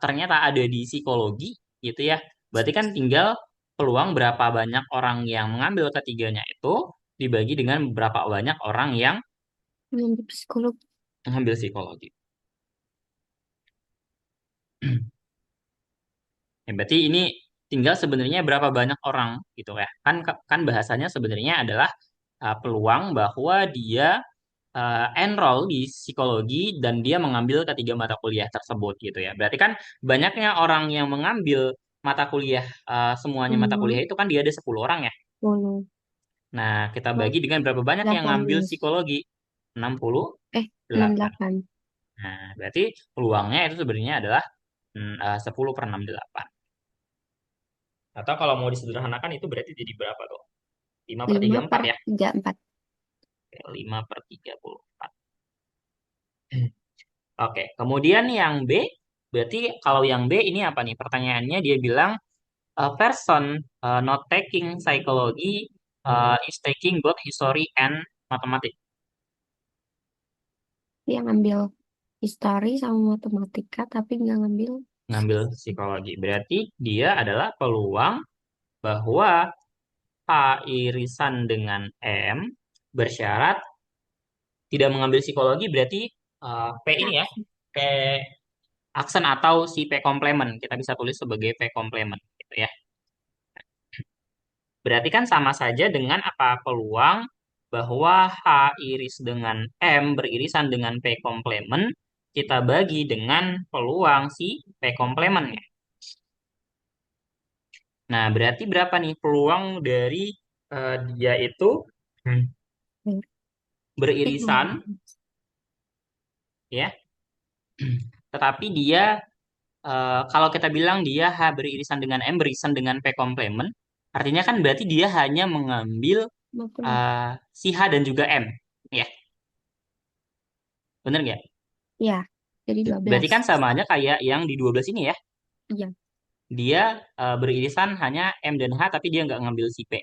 ternyata ada di psikologi gitu ya. Berarti kan tinggal peluang berapa banyak orang yang mengambil ketiganya itu dibagi dengan berapa banyak orang yang Yang di psikologi. mengambil psikologi. Ya, berarti ini tinggal sebenarnya berapa banyak orang gitu ya. Kan bahasanya sebenarnya adalah peluang bahwa dia enroll di psikologi dan dia mengambil ketiga mata kuliah tersebut gitu ya. Berarti kan banyaknya orang yang mengambil mata kuliah semuanya mata semua kuliah itu kan dia ada 10 orang ya. 10. Nah, kita Oh, bagi dengan berapa banyak yang ngambil 18. psikologi? 68. 68. Nah, berarti peluangnya itu sebenarnya adalah 10 per 68. Atau kalau mau disederhanakan itu berarti jadi berapa tuh? 5 per 5 34 per ya? 34. Oke, 5 per 34. Oke, kemudian yang B, berarti kalau yang B ini apa nih? Pertanyaannya dia bilang, a person not taking psychology is taking both history and mathematics. Dia ngambil histori sama matematika, tapi nggak ngambil Ngambil psikologi. Berarti dia adalah peluang bahwa H irisan dengan M bersyarat tidak mengambil psikologi berarti P ini ya, aksi. P aksen atau si P komplement. Kita bisa tulis sebagai P komplement gitu ya. Berarti kan sama saja dengan apa peluang bahwa H iris dengan M beririsan dengan P komplement kita bagi dengan peluang si P komplement ya. Nah, berarti berapa nih peluang dari dia itu hmm, beririsan ya, tetapi dia kalau kita bilang dia H beririsan dengan M beririsan dengan P komplement, artinya kan berarti dia hanya mengambil Matematika. si H dan juga M. Ya, bener nggak? Ya, jadi Berarti 12. kan sama aja kayak yang di 12 ini ya. Iya, Dia beririsan hanya M dan H tapi dia nggak ngambil si P.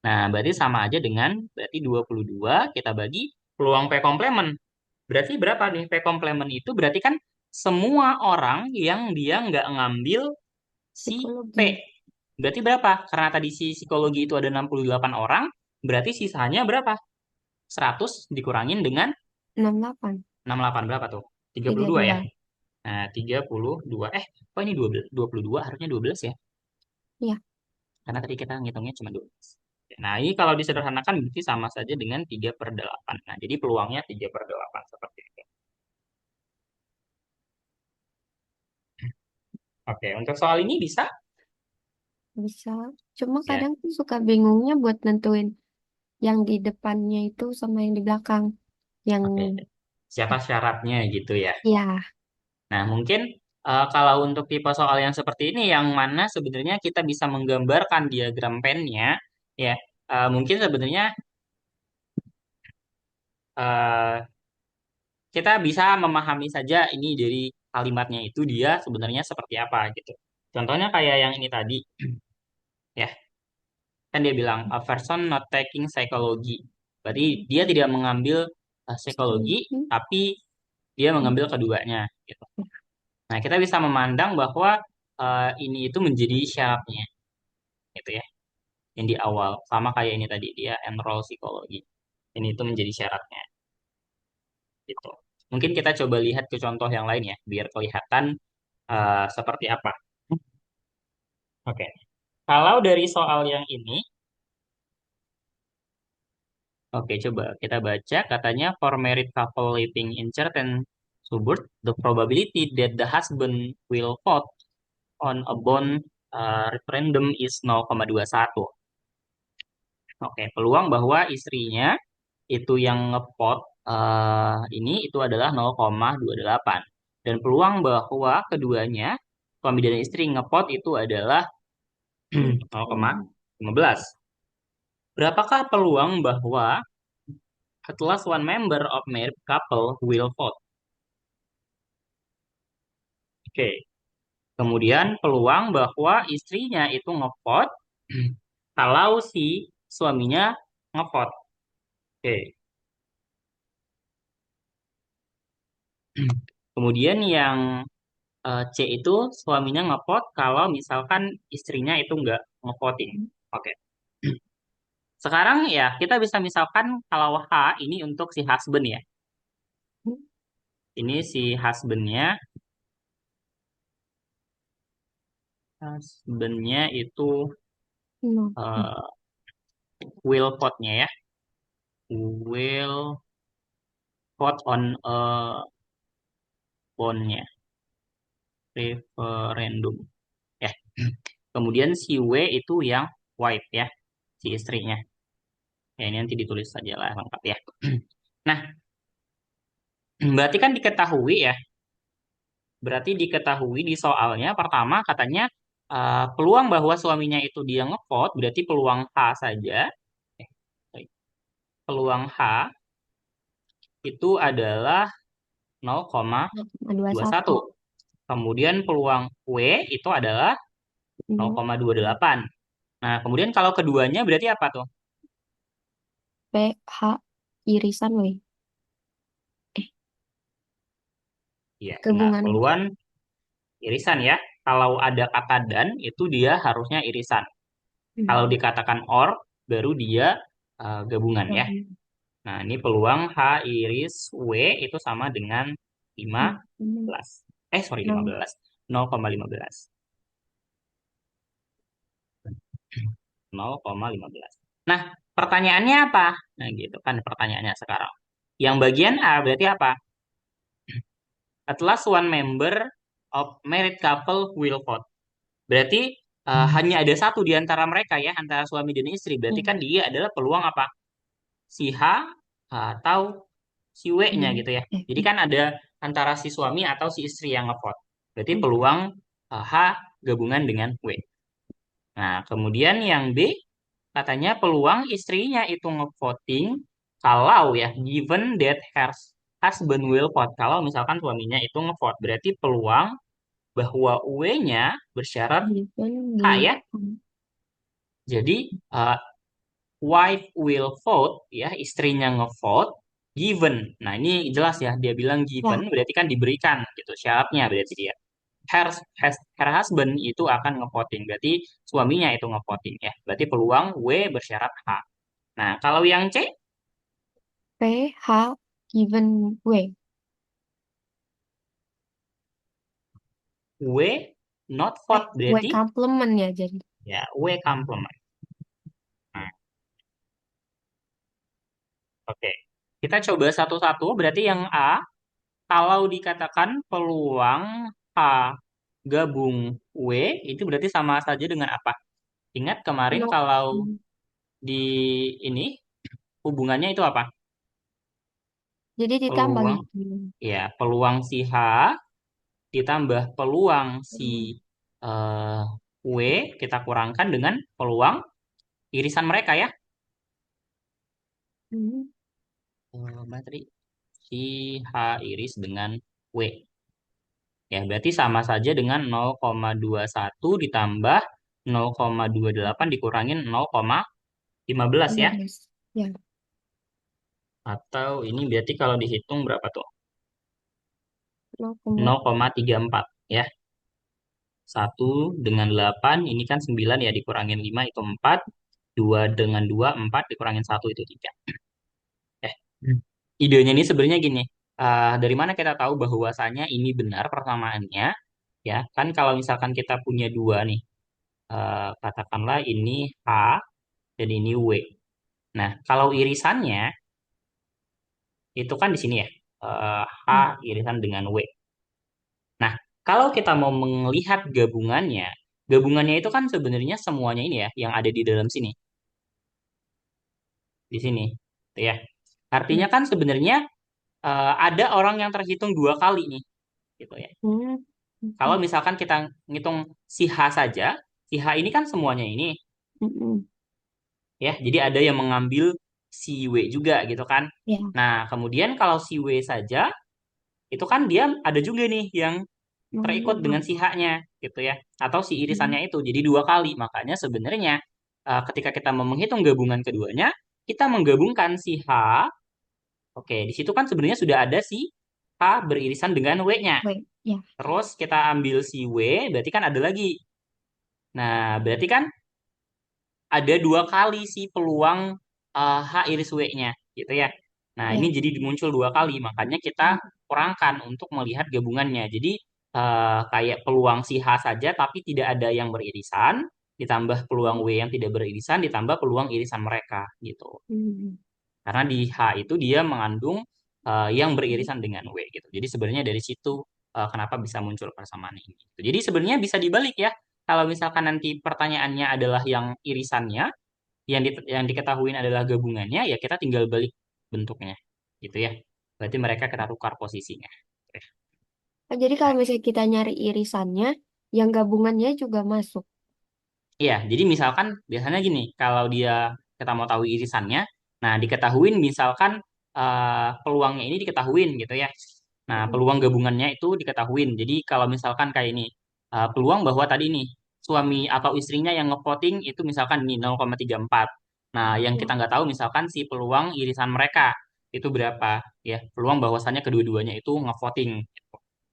Nah, berarti sama aja dengan berarti 22 kita bagi peluang P komplement. Berarti berapa nih P komplement itu? Berarti kan semua orang yang dia nggak ngambil si P. psikologi. Berarti berapa? Karena tadi si psikologi itu ada 68 orang, berarti sisanya berapa? 100 dikurangin dengan 68. 68 berapa tuh? 32 ya? 32. Nah, 32. Kok ini 12? 22 harusnya 12 ya? Iya, Karena tadi kita ngitungnya cuma 12. Nah, ini kalau disederhanakan berarti sama saja dengan 3 per 8. Nah, jadi peluangnya 3 per 8 seperti itu. Oke, untuk soal ini bisa? bisa. Cuma Ya, kadang tuh suka bingungnya buat nentuin yang di depannya itu sama yang di belakang. Yang, oke. Siapa syaratnya gitu ya? ya, Nah, mungkin kalau untuk tipe soal yang seperti ini, yang mana sebenarnya kita bisa menggambarkan diagram pennya, ya, mungkin sebenarnya eh, kita bisa memahami saja ini dari kalimatnya itu dia sebenarnya seperti apa gitu. Contohnya kayak yang ini tadi, ya, kan dia bilang a person not taking psychology. Berarti dia tidak mengambil psikologi, psikologi. tapi dia mengambil keduanya. Gitu. Nah, kita bisa memandang bahwa ini itu menjadi syaratnya, gitu ya. Yang di awal sama kayak ini tadi dia enroll psikologi ini itu menjadi syaratnya gitu. Mungkin kita coba lihat ke contoh yang lain ya biar kelihatan seperti apa. Oke, kalau dari soal yang ini, oke coba kita baca katanya for married couple living in certain suburb the probability that the husband will vote on a bond referendum is 0,21. Oke, peluang bahwa istrinya itu yang ngepot ini itu adalah 0,28 dan peluang bahwa keduanya suami dan istri ngepot itu adalah 0,15. Berapakah peluang bahwa at least one member of married couple will vote? Oke. Kemudian peluang bahwa istrinya itu ngepot kalau si suaminya ngepot. Oke. Kemudian yang C itu suaminya ngepot kalau misalkan istrinya itu nggak ngepotin. Oke. Sekarang ya kita bisa misalkan kalau H ini untuk si husband ya. Ini si husbandnya husbandnya itu No. uh, will vote-nya ya. Will vote on bond-nya. Referendum. Ya. Kemudian si W itu yang wife ya. Si istrinya. Ya ini nanti ditulis saja lah lengkap ya. Nah, berarti kan diketahui ya. Berarti diketahui di soalnya pertama katanya peluang bahwa suaminya itu dia ngevote berarti peluang H saja. Eh, sorry. Peluang H itu adalah Dua satu. 0,21. Kemudian peluang W itu adalah No. 0,28. Nah, kemudian kalau keduanya berarti apa tuh? PH irisan weh. Eh, Iya, benar. gabungan. Peluang irisan ya. Kalau ada kata dan itu dia harusnya irisan. Kalau Hmm. dikatakan or baru dia gabungan ya. Gabungan. Nah, ini peluang H iris W itu sama dengan Hmm. 15. Sorry, No. 15. 0,15. 0,15. Nah, pertanyaannya apa? Nah, gitu kan pertanyaannya sekarang. Yang bagian A berarti apa? At last one member of married couple will vote. Berarti hanya ada satu di antara mereka ya, antara suami dan istri. Berarti Hmm. kan dia adalah peluang apa? Si H atau si W-nya Hmm. gitu ya. Jadi kan ada antara si suami atau si istri yang ngevote. Berarti Hmm. peluang H gabungan dengan W. Nah, kemudian yang B katanya peluang istrinya itu ngevoting kalau ya given that her husband will vote. Kalau misalkan suaminya itu ngevote, berarti peluang bahwa W-nya bersyarat Given H ya. Jadi uh, wife will vote ya istrinya ngevote given. Nah ini jelas ya dia bilang given Ya. berarti kan diberikan gitu syaratnya berarti dia. Her husband itu akan ngevoting berarti suaminya itu ngevoting ya. Berarti peluang W bersyarat H. Nah kalau yang C PH given way. W not vote Way berarti complement ya jadi. ya W complement. Nah, oke. Kita coba satu-satu berarti yang A kalau dikatakan peluang H gabung W itu berarti sama saja dengan apa? Ingat kemarin No. kalau di ini hubungannya itu apa? Jadi ditambah Peluang gitu. ya peluang si H ditambah peluang si eh, W kita kurangkan dengan peluang irisan mereka ya. Hmm. Mana tadi? Si H iris dengan W. Ya, berarti sama saja dengan 0,21 ditambah 0,28 dikurangin 0,15 ya. 15. Ya. Atau ini berarti kalau dihitung berapa tuh? 0, 0,34 ya. 1 dengan 8 ini kan 9 ya dikurangin 5 itu 4. 2 dengan 2 4 dikurangin 1 itu 3. Eh, idenya ini sebenarnya gini. Dari mana kita tahu bahwasanya ini benar persamaannya? Ya, kan kalau misalkan kita punya dua nih, katakanlah ini H dan ini W. Nah, kalau irisannya itu kan di sini ya, H irisan dengan W. Nah, kalau kita mau melihat gabungannya, gabungannya itu kan sebenarnya semuanya ini ya, yang ada di dalam sini, di sini, gitu ya. Artinya kan sebenarnya ada orang yang terhitung dua kali nih, gitu ya. Kalau misalkan kita ngitung si H saja, si H ini kan semuanya ini, ya. Jadi ada yang mengambil si W juga, gitu kan. Ya. Nah, kemudian kalau si W saja, itu kan dia ada juga nih yang terikut dengan si H-nya gitu ya atau si irisannya itu jadi dua kali makanya sebenarnya ketika kita mau menghitung gabungan keduanya kita menggabungkan si H oke di situ kan sebenarnya sudah ada si H beririsan dengan W-nya Wait. Ya. terus kita ambil si W berarti kan ada lagi nah berarti kan ada dua kali si peluang H iris W-nya gitu ya nah ini Ya. jadi muncul dua kali makanya kita kurangkan untuk melihat gabungannya jadi kayak peluang si H saja, tapi tidak ada yang beririsan, ditambah peluang W yang tidak beririsan, ditambah peluang irisan mereka gitu. Hmm. Karena di H itu dia mengandung yang beririsan dengan W gitu. Jadi sebenarnya dari situ kenapa bisa muncul persamaan ini. Gitu. Jadi sebenarnya bisa dibalik ya. Kalau misalkan nanti pertanyaannya adalah yang irisannya, yang diketahui adalah gabungannya, ya kita tinggal balik bentuknya, gitu ya. Berarti mereka kita tukar posisinya. Oke. Oh, jadi Nah, kalau misalnya kita nyari irisannya, yang gabungannya juga masuk. iya, jadi misalkan biasanya gini, kalau dia kita mau tahu irisannya, nah diketahuin misalkan peluangnya ini diketahuin gitu ya. Nah, Mm-mm. peluang gabungannya itu diketahuin. Jadi kalau misalkan kayak ini, peluang bahwa tadi nih suami atau istrinya yang ngevoting itu misalkan ini 0,34. Nah, yang kita Ya. nggak tahu misalkan si peluang irisan mereka itu berapa ya. Peluang bahwasannya kedua-duanya itu ngevoting.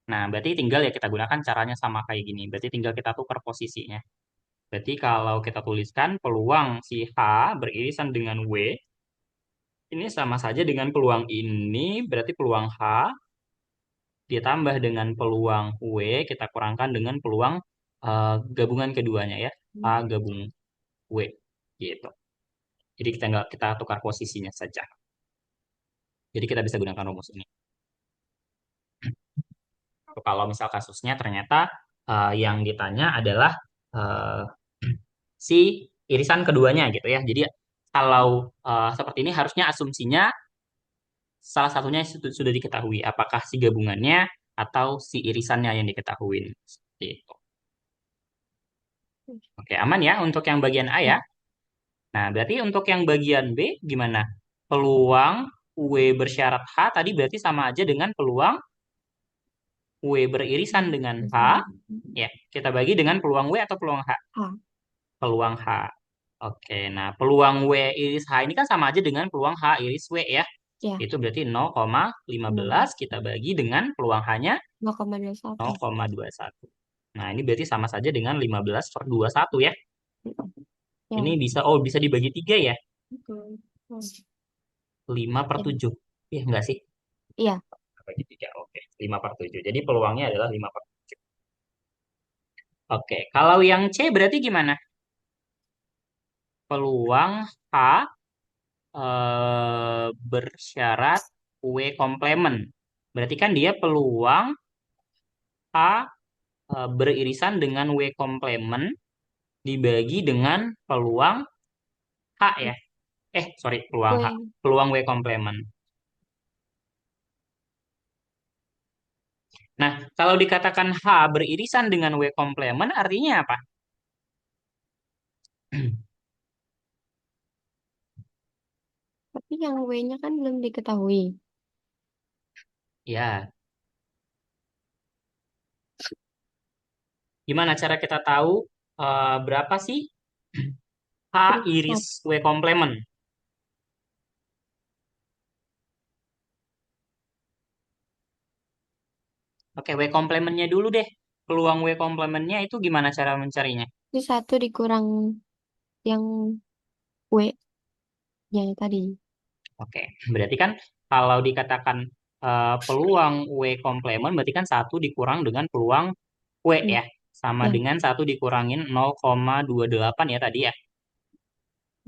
Nah, berarti tinggal ya kita gunakan caranya sama kayak gini. Berarti tinggal kita tukar posisinya. Berarti kalau kita tuliskan peluang si H beririsan dengan W, ini sama saja dengan peluang ini, berarti peluang H ditambah dengan peluang W, kita kurangkan dengan peluang gabungan keduanya ya. H gabung W, gitu. Jadi kita nggak kita tukar posisinya saja. Jadi kita bisa gunakan rumus ini. Kalau misal kasusnya ternyata yang ditanya adalah eh, si irisan keduanya gitu ya. Jadi kalau seperti ini harusnya asumsinya salah satunya sudah diketahui, apakah si gabungannya atau si irisannya yang diketahui. Seperti itu. Oke, aman ya untuk yang bagian A ya. Ya. Nah, berarti untuk yang bagian B gimana? Peluang W bersyarat H tadi berarti sama aja dengan peluang W beririsan dengan H. Ya, kita bagi dengan peluang W atau peluang H? Ah, Peluang H. Oke, nah peluang W iris H ini kan sama aja dengan peluang H iris W ya. ya. Itu berarti 0,15 kita bagi dengan peluang H-nya 0,21. 0,21. Nah, ini berarti sama saja dengan 15/21 ya. Ini Ya. bisa dibagi 3 ya. Betul. 5 per Ya. 7. Iya, enggak sih? Iya. Bagi 3, oke. 5/7. Jadi peluangnya adalah 5/7. Oke, kalau yang C berarti gimana? Peluang H bersyarat W komplement. Berarti kan dia peluang H beririsan dengan W komplement dibagi dengan peluang H ya. Sorry, peluang H. Kue. Peluang W komplement. Nah, kalau dikatakan H beririsan dengan W komplement artinya apa? Tapi yang W-nya kan belum diketahui. Ya, gimana cara kita tahu berapa sih H Periksa. iris W komplement? Oke, W komplementnya dulu deh. Peluang W komplementnya itu gimana cara mencarinya? Itu satu dikurang yang W-nya tadi. Oke, berarti kan kalau dikatakan peluang W komplement berarti kan satu dikurang dengan peluang W Ya. ya. Sama Ya. dengan satu dikurangin 0,28 ya tadi ya.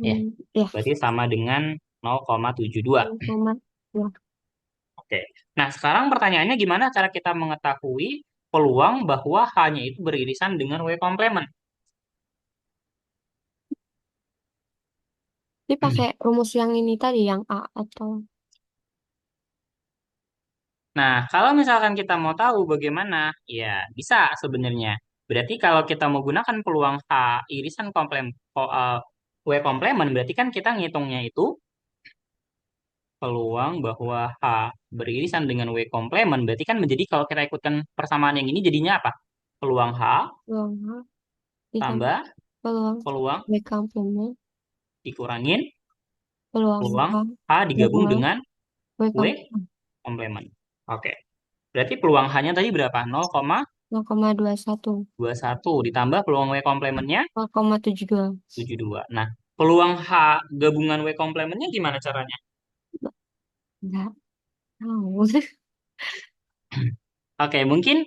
Ya, Ya. berarti sama dengan 0,72. 0,2. Oke. Nah, sekarang pertanyaannya gimana cara kita mengetahui peluang bahwa hanya itu beririsan dengan W komplement? Jadi pakai rumus yang ini tadi, yang A atau Nah, kalau misalkan kita mau tahu bagaimana, ya bisa sebenarnya. Berarti kalau kita mau gunakan peluang H irisan W komplement, berarti kan kita ngitungnya itu peluang bahwa H beririsan dengan W komplement, berarti kan menjadi kalau kita ikutkan persamaan yang ini jadinya apa? Peluang H peluang A ditambah tambah peluang peluang W komplement, dikurangin peluang peluang A H digabung gabungan dengan W W komplement komplement. Oke. Berarti peluang H-nya tadi berapa? 0,21, 0,21 ditambah peluang W komplementnya 0,72. 72. Nah, peluang H gabungan W komplementnya gimana caranya? Enggak tahu. Oke, mungkin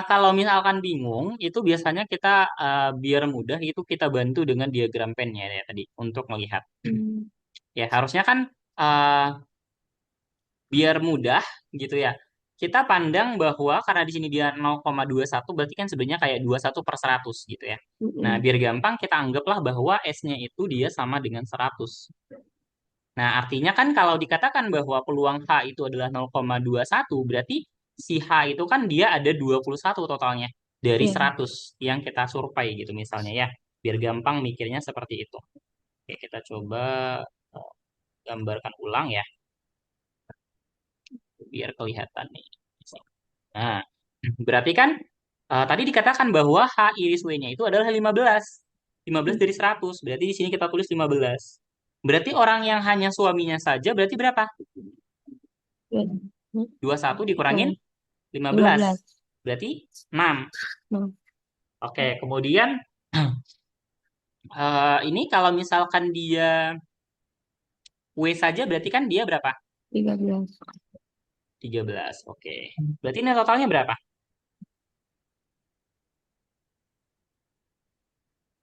Kalau misalkan bingung, itu biasanya kita biar mudah itu kita bantu dengan diagram pennya ya tadi untuk melihat. Hmm. Ya harusnya kan uh, biar mudah gitu ya. Kita pandang bahwa karena di sini dia 0,21 berarti kan sebenarnya kayak 21 per 100 gitu ya. Nah, Mm-mm. biar gampang kita anggaplah bahwa S-nya itu dia sama dengan 100. Nah, artinya kan kalau dikatakan bahwa peluang H itu adalah 0,21 berarti si H itu kan dia ada 21 totalnya dari Iya. 100 yang kita survei gitu misalnya ya. Biar gampang mikirnya seperti itu. Oke, kita coba eh, gambarkan ulang ya, biar kelihatan nih. Nah, berarti kan tadi dikatakan bahwa H iris W-nya itu adalah 15. 15 dari 100. Berarti di sini kita tulis 15. Berarti orang yang hanya suaminya saja berarti berapa? Iya. 21 dikurangin Tuh, 15. 15. Berarti 6. Nah, Oke, kemudian ini kalau misalkan dia W saja berarti kan dia berapa? 13. 13. Oke. Berarti ini totalnya berapa?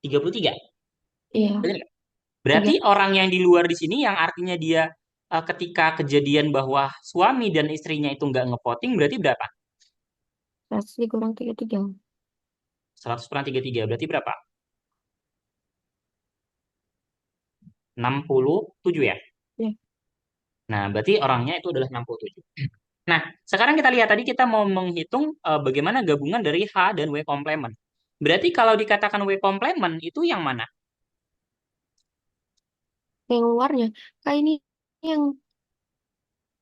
33. Iya. Benar nggak? Berarti Tiga. orang yang di luar di sini yang artinya dia ketika kejadian bahwa suami dan istrinya itu nggak ngevoting berarti berapa? 100 dikurang 33. 100 kurang 33 berarti berapa? 67 ya? Ya. Nah, berarti orangnya itu adalah 67. Nah, sekarang kita lihat tadi kita mau menghitung bagaimana gabungan dari H dan W komplement. Berarti kalau dikatakan W komplement itu yang mana? Yang luarnya. Kayak ini yang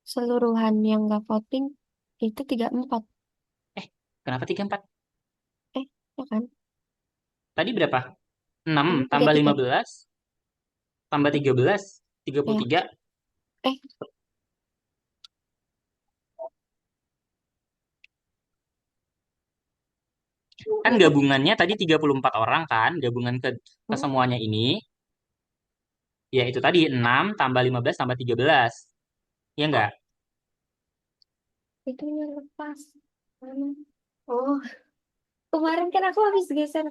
seluruhan yang nggak voting itu 34. Eh, kenapa 34? Eh, ya kan? Tadi berapa? 6 Ini tambah 33. 15 tambah 13, Ya. 33. Eh, Kan gabungannya tadi 34 orang kan, gabungan ke oh, semuanya ini. Ya itu tadi 6 tambah 15 tambah 13. Ya enggak? itu yang lepas. Mana? Oh, kemarin kan aku habis geser.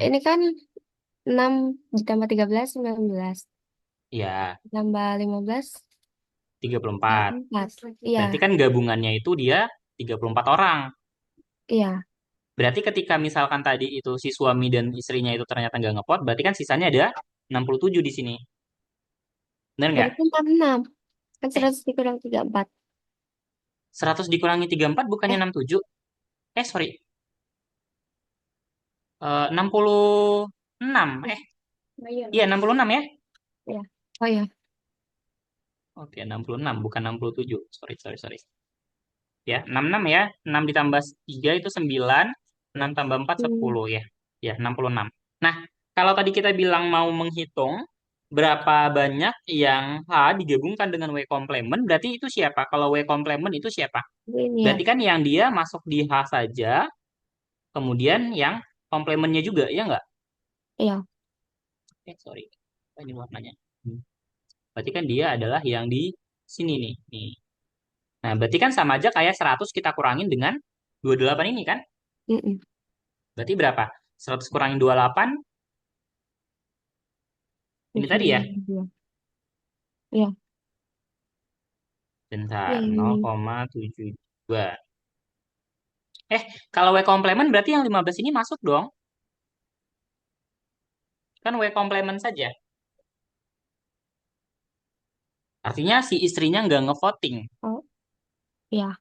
Ini kan 6 ditambah 13, 19. Ya, Tambah 15, 34. 4. Iya, Berarti kan gabungannya itu dia 34 orang. iya. Berarti ketika misalkan tadi itu si suami dan istrinya itu ternyata nggak ngepot, berarti kan sisanya ada 67 di sini. Benar nggak? Berarti 66. Kan Eh, 100 dikurang 34. 100 dikurangi 34 bukannya Eh, 67? Sorry. 66. Iya 66 ya? ya. Oh ya. Oke, 66 bukan 67. Sorry, sorry, sorry. Ya, 66 ya. 6 ditambah 3 itu 9. 6 tambah 4 Hmm. 10 ya. Ya, 66. Nah, kalau tadi kita bilang mau menghitung berapa banyak yang H digabungkan dengan W komplement, berarti itu siapa? Kalau W komplement itu siapa? Ini ya. Berarti kan yang dia masuk di H saja, kemudian yang komplementnya juga, ya nggak? Iya. Sorry. Ini warnanya. Berarti kan dia adalah yang di sini nih. Nih. Nah, berarti kan sama aja kayak 100 kita kurangin dengan 28 ini kan? Mm-mm. Berarti berapa? 100 kurangin 28, ini tadi ya? 72. Iya. Bentar, Iya, yang ini. 0,72. Kalau W komplement berarti yang 15 ini masuk dong. Kan W komplement saja. Artinya si istrinya nggak ngevoting. Oh, iya.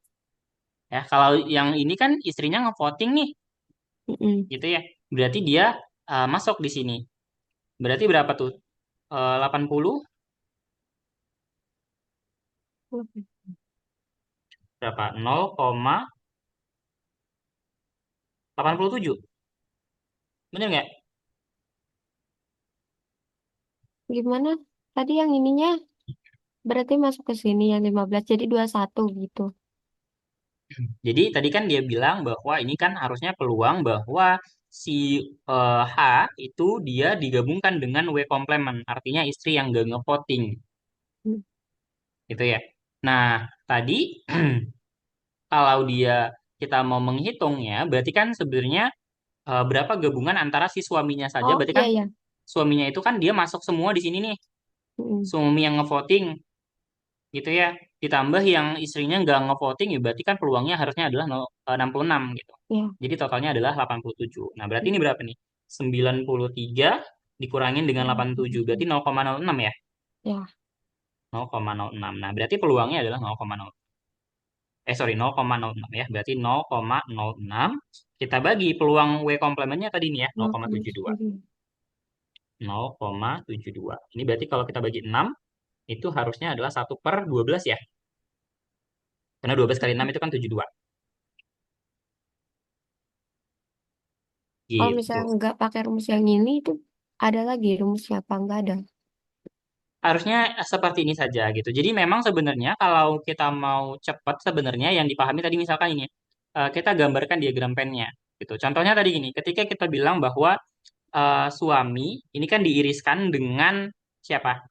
Ya, kalau yang ini kan istrinya ngevoting nih, Mm-mm. gitu ya. Berarti dia masuk di sini. Berarti berapa tuh? 80 berapa? 0,87. Bener nggak? Gimana? Tadi yang ininya berarti masuk ke sini yang 15 jadi 21 gitu. Jadi tadi kan dia bilang bahwa ini kan harusnya peluang bahwa si H itu dia digabungkan dengan W komplement, artinya istri yang gak ngevoting, Hmm. gitu ya. Nah, tadi kalau dia kita mau menghitungnya, berarti kan sebenarnya berapa gabungan antara si suaminya saja, Oh berarti iya kan iya. suaminya itu kan dia masuk semua di sini nih, Mm-mm. suami yang ngevoting gitu ya, ditambah yang istrinya nggak ngevoting, ya berarti kan peluangnya harusnya adalah 66 gitu. Ya. Jadi totalnya adalah 87. Nah, berarti ini berapa nih? 93 dikurangin dengan 87, berarti 0,06 ya? Ya. 0,06. Nah, berarti peluangnya adalah 0,0. Sorry, 0,06 ya. Berarti 0,06 kita bagi peluang W komplementnya tadi nih ya, 0,72. 0,72. Ini berarti kalau kita bagi 6, itu harusnya adalah 1/12 ya. Karena 12 kali 6 itu kan 72. Kalau Gitu. misalnya nggak pakai rumus yang ini itu ada lagi rumusnya apa nggak ada? Harusnya seperti ini saja gitu. Jadi memang sebenarnya kalau kita mau cepat sebenarnya yang dipahami tadi misalkan ini, kita gambarkan diagram pennya gitu. Contohnya tadi gini, ketika kita bilang bahwa suami ini kan diiriskan dengan siapa?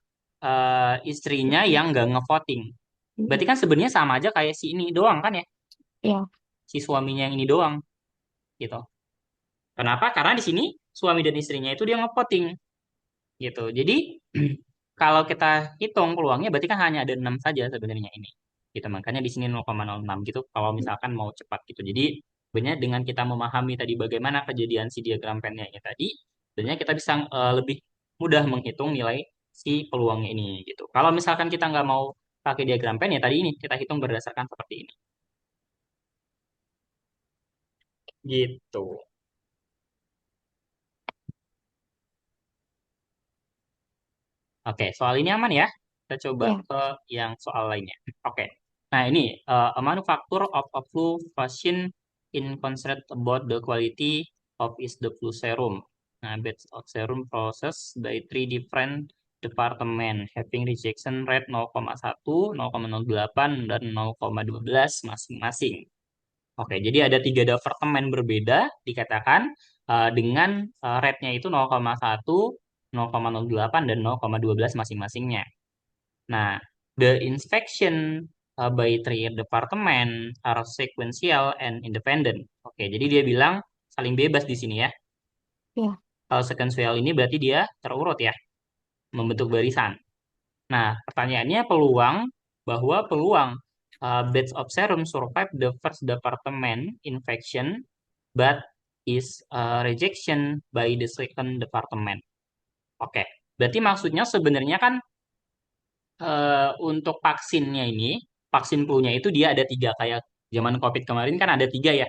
Istrinya yang nggak ngevoting. Berarti Mm-mm. kan sebenarnya sama aja kayak si ini doang kan ya, Ya. si suaminya yang ini doang gitu. Kenapa? Karena di sini suami dan istrinya itu dia ngevoting gitu. Jadi kalau kita hitung peluangnya berarti kan hanya ada 6 saja sebenarnya ini. Gitu. Makanya di sini 0,06 gitu kalau misalkan mau cepat gitu. Jadi sebenarnya dengan kita memahami tadi bagaimana kejadian si diagram pennya ini tadi, sebenarnya kita bisa lebih mudah menghitung nilai si peluangnya ini gitu. Kalau misalkan kita nggak mau pakai diagram pen ya tadi ini kita hitung berdasarkan seperti ini. Gitu. Oke, soal ini aman ya. Kita coba Ya. ke yang soal lainnya. Oke. Nah, ini a manufacturer of flu vaccine in concern about the quality of is the flu serum. Nah, batch of serum process by three different department having rejection rate 0,1, 0,08 dan 0,12 masing-masing. Oke, jadi ada tiga departemen berbeda dikatakan dengan rate-nya itu 0,1, 0,08 dan 0,12 masing-masingnya. Nah, the inspection by three department are sequential and independent. Oke, jadi dia bilang saling bebas di sini ya. Ya. Kalau sequential ini berarti dia terurut ya, membentuk barisan. Nah, pertanyaannya peluang batch of serum survive the first department infection but is rejection by the second department. Oke, berarti maksudnya sebenarnya kan untuk vaksinnya ini, vaksin flu-nya itu dia ada tiga kayak zaman COVID kemarin kan ada tiga ya.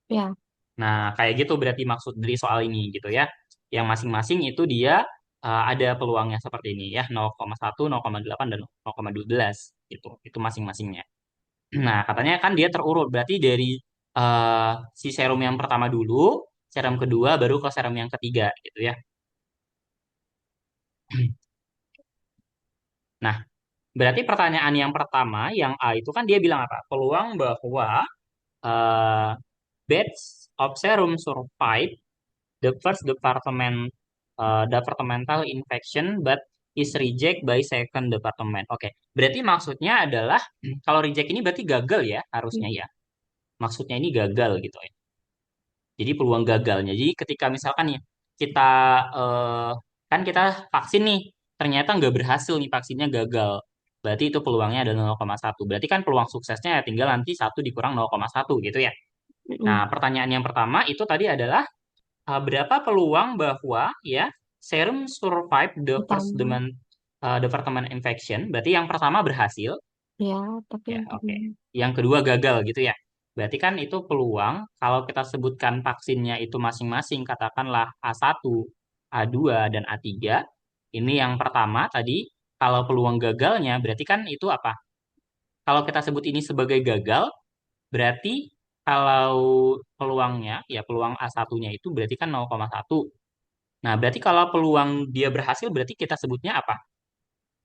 Ya. Nah, kayak gitu berarti maksud dari soal ini gitu ya. Yang masing-masing itu dia ada peluangnya seperti ini ya, 0,1, 0,8 dan 0,12 gitu. Itu masing-masingnya. Nah, katanya kan dia terurut berarti dari eh, si serum yang pertama dulu, serum kedua baru ke serum yang ketiga gitu ya. Nah, berarti pertanyaan yang pertama yang A itu kan dia bilang apa? Peluang bahwa uh, batch of serum survive the first departmental infection but is reject by second department. Oke, berarti maksudnya adalah kalau reject ini berarti gagal ya harusnya ya. Maksudnya ini gagal gitu ya. Jadi peluang gagalnya. Jadi ketika misalkan nih kita eh, kan kita vaksin nih ternyata nggak berhasil nih vaksinnya gagal. Berarti itu peluangnya adalah 0,1. Berarti kan peluang suksesnya ya tinggal nanti satu dikurang 0,1 gitu ya. Nah, Mm-mm. pertanyaan yang pertama itu tadi adalah berapa peluang bahwa ya serum survive the first Pertama. department infection. Berarti yang pertama berhasil, Ya, tapi ya yang oke. kedua. Yang kedua gagal gitu ya. Berarti kan itu peluang kalau kita sebutkan vaksinnya itu masing-masing katakanlah A1, A2 dan A3. Ini yang pertama tadi kalau peluang gagalnya berarti kan itu apa? Kalau kita sebut ini sebagai gagal, berarti kalau peluangnya ya peluang A1-nya itu berarti kan 0,1. Nah, berarti kalau peluang dia berhasil berarti kita sebutnya apa?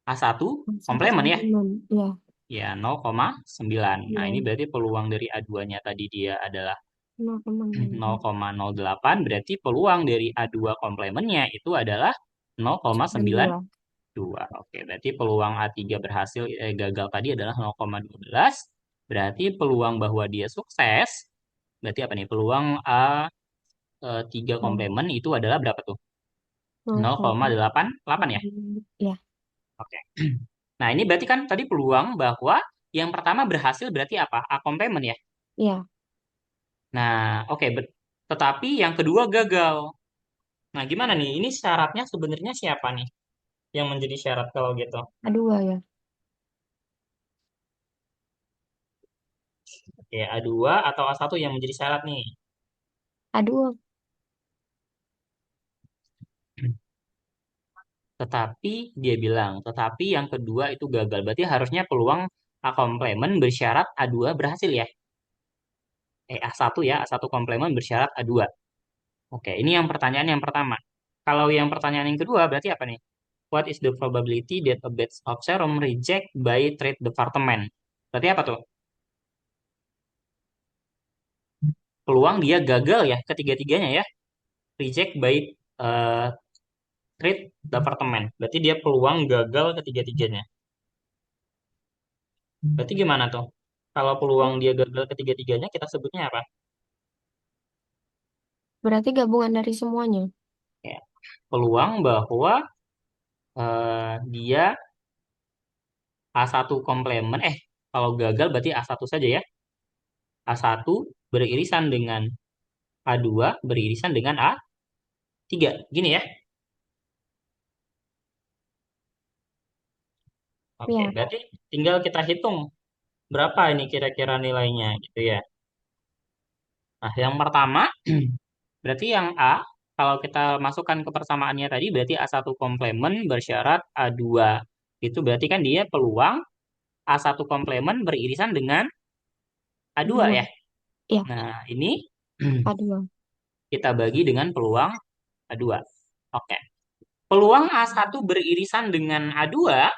A1 Satu komplemen sama ya. enam. Ya. Ya, 0,9. Nah, ini Ya. berarti peluang dari A2-nya tadi dia adalah 0,6. 0,08. Berarti peluang dari A2 komplemennya itu adalah Dan dua. 0,92. Oke, berarti peluang A3 gagal tadi adalah 0,12. Berarti peluang bahwa dia sukses, berarti apa nih? Peluang A 3 Oh, komplement itu adalah berapa tuh? 0,8. 0,88 ya? Ya, Oke. Nah, ini berarti kan tadi peluang bahwa yang pertama berhasil berarti apa? A komplement ya? ya. Nah, oke. Tetapi yang kedua gagal. Nah, gimana nih? Ini syaratnya sebenarnya siapa nih yang menjadi syarat kalau gitu? A2 ya. Oke, A2 atau A1 yang menjadi syarat nih? A2. Tetapi dia bilang, tetapi yang kedua itu gagal. Berarti harusnya peluang A komplement bersyarat A2 berhasil ya? A1 ya, A1 komplement bersyarat A2. Oke, ini yang pertanyaan yang pertama. Kalau yang pertanyaan yang kedua berarti apa nih? What is the probability that a batch of serum reject by trade department? Berarti apa tuh? Peluang dia gagal ya ketiga-tiganya ya. Reject by eh, trade department. Berarti dia peluang gagal ketiga-tiganya. Berarti gimana tuh? Kalau peluang dia gagal ketiga-tiganya kita sebutnya apa? Berarti gabungan dari semuanya. Ya, peluang bahwa dia A1 komplement, kalau gagal berarti A1 saja ya. A1 beririsan dengan A2 beririsan dengan A3. Gini ya. Oke, Ya, berarti tinggal kita hitung berapa ini kira-kira nilainya gitu ya. Nah, yang pertama berarti yang A, kalau kita masukkan ke persamaannya tadi berarti A1 komplement bersyarat A2. Itu berarti kan dia peluang A1 komplement beririsan dengan A2 A2. ya. Ya, Nah, ini A2. kita bagi dengan peluang A2. Oke. Peluang A1 beririsan dengan A2,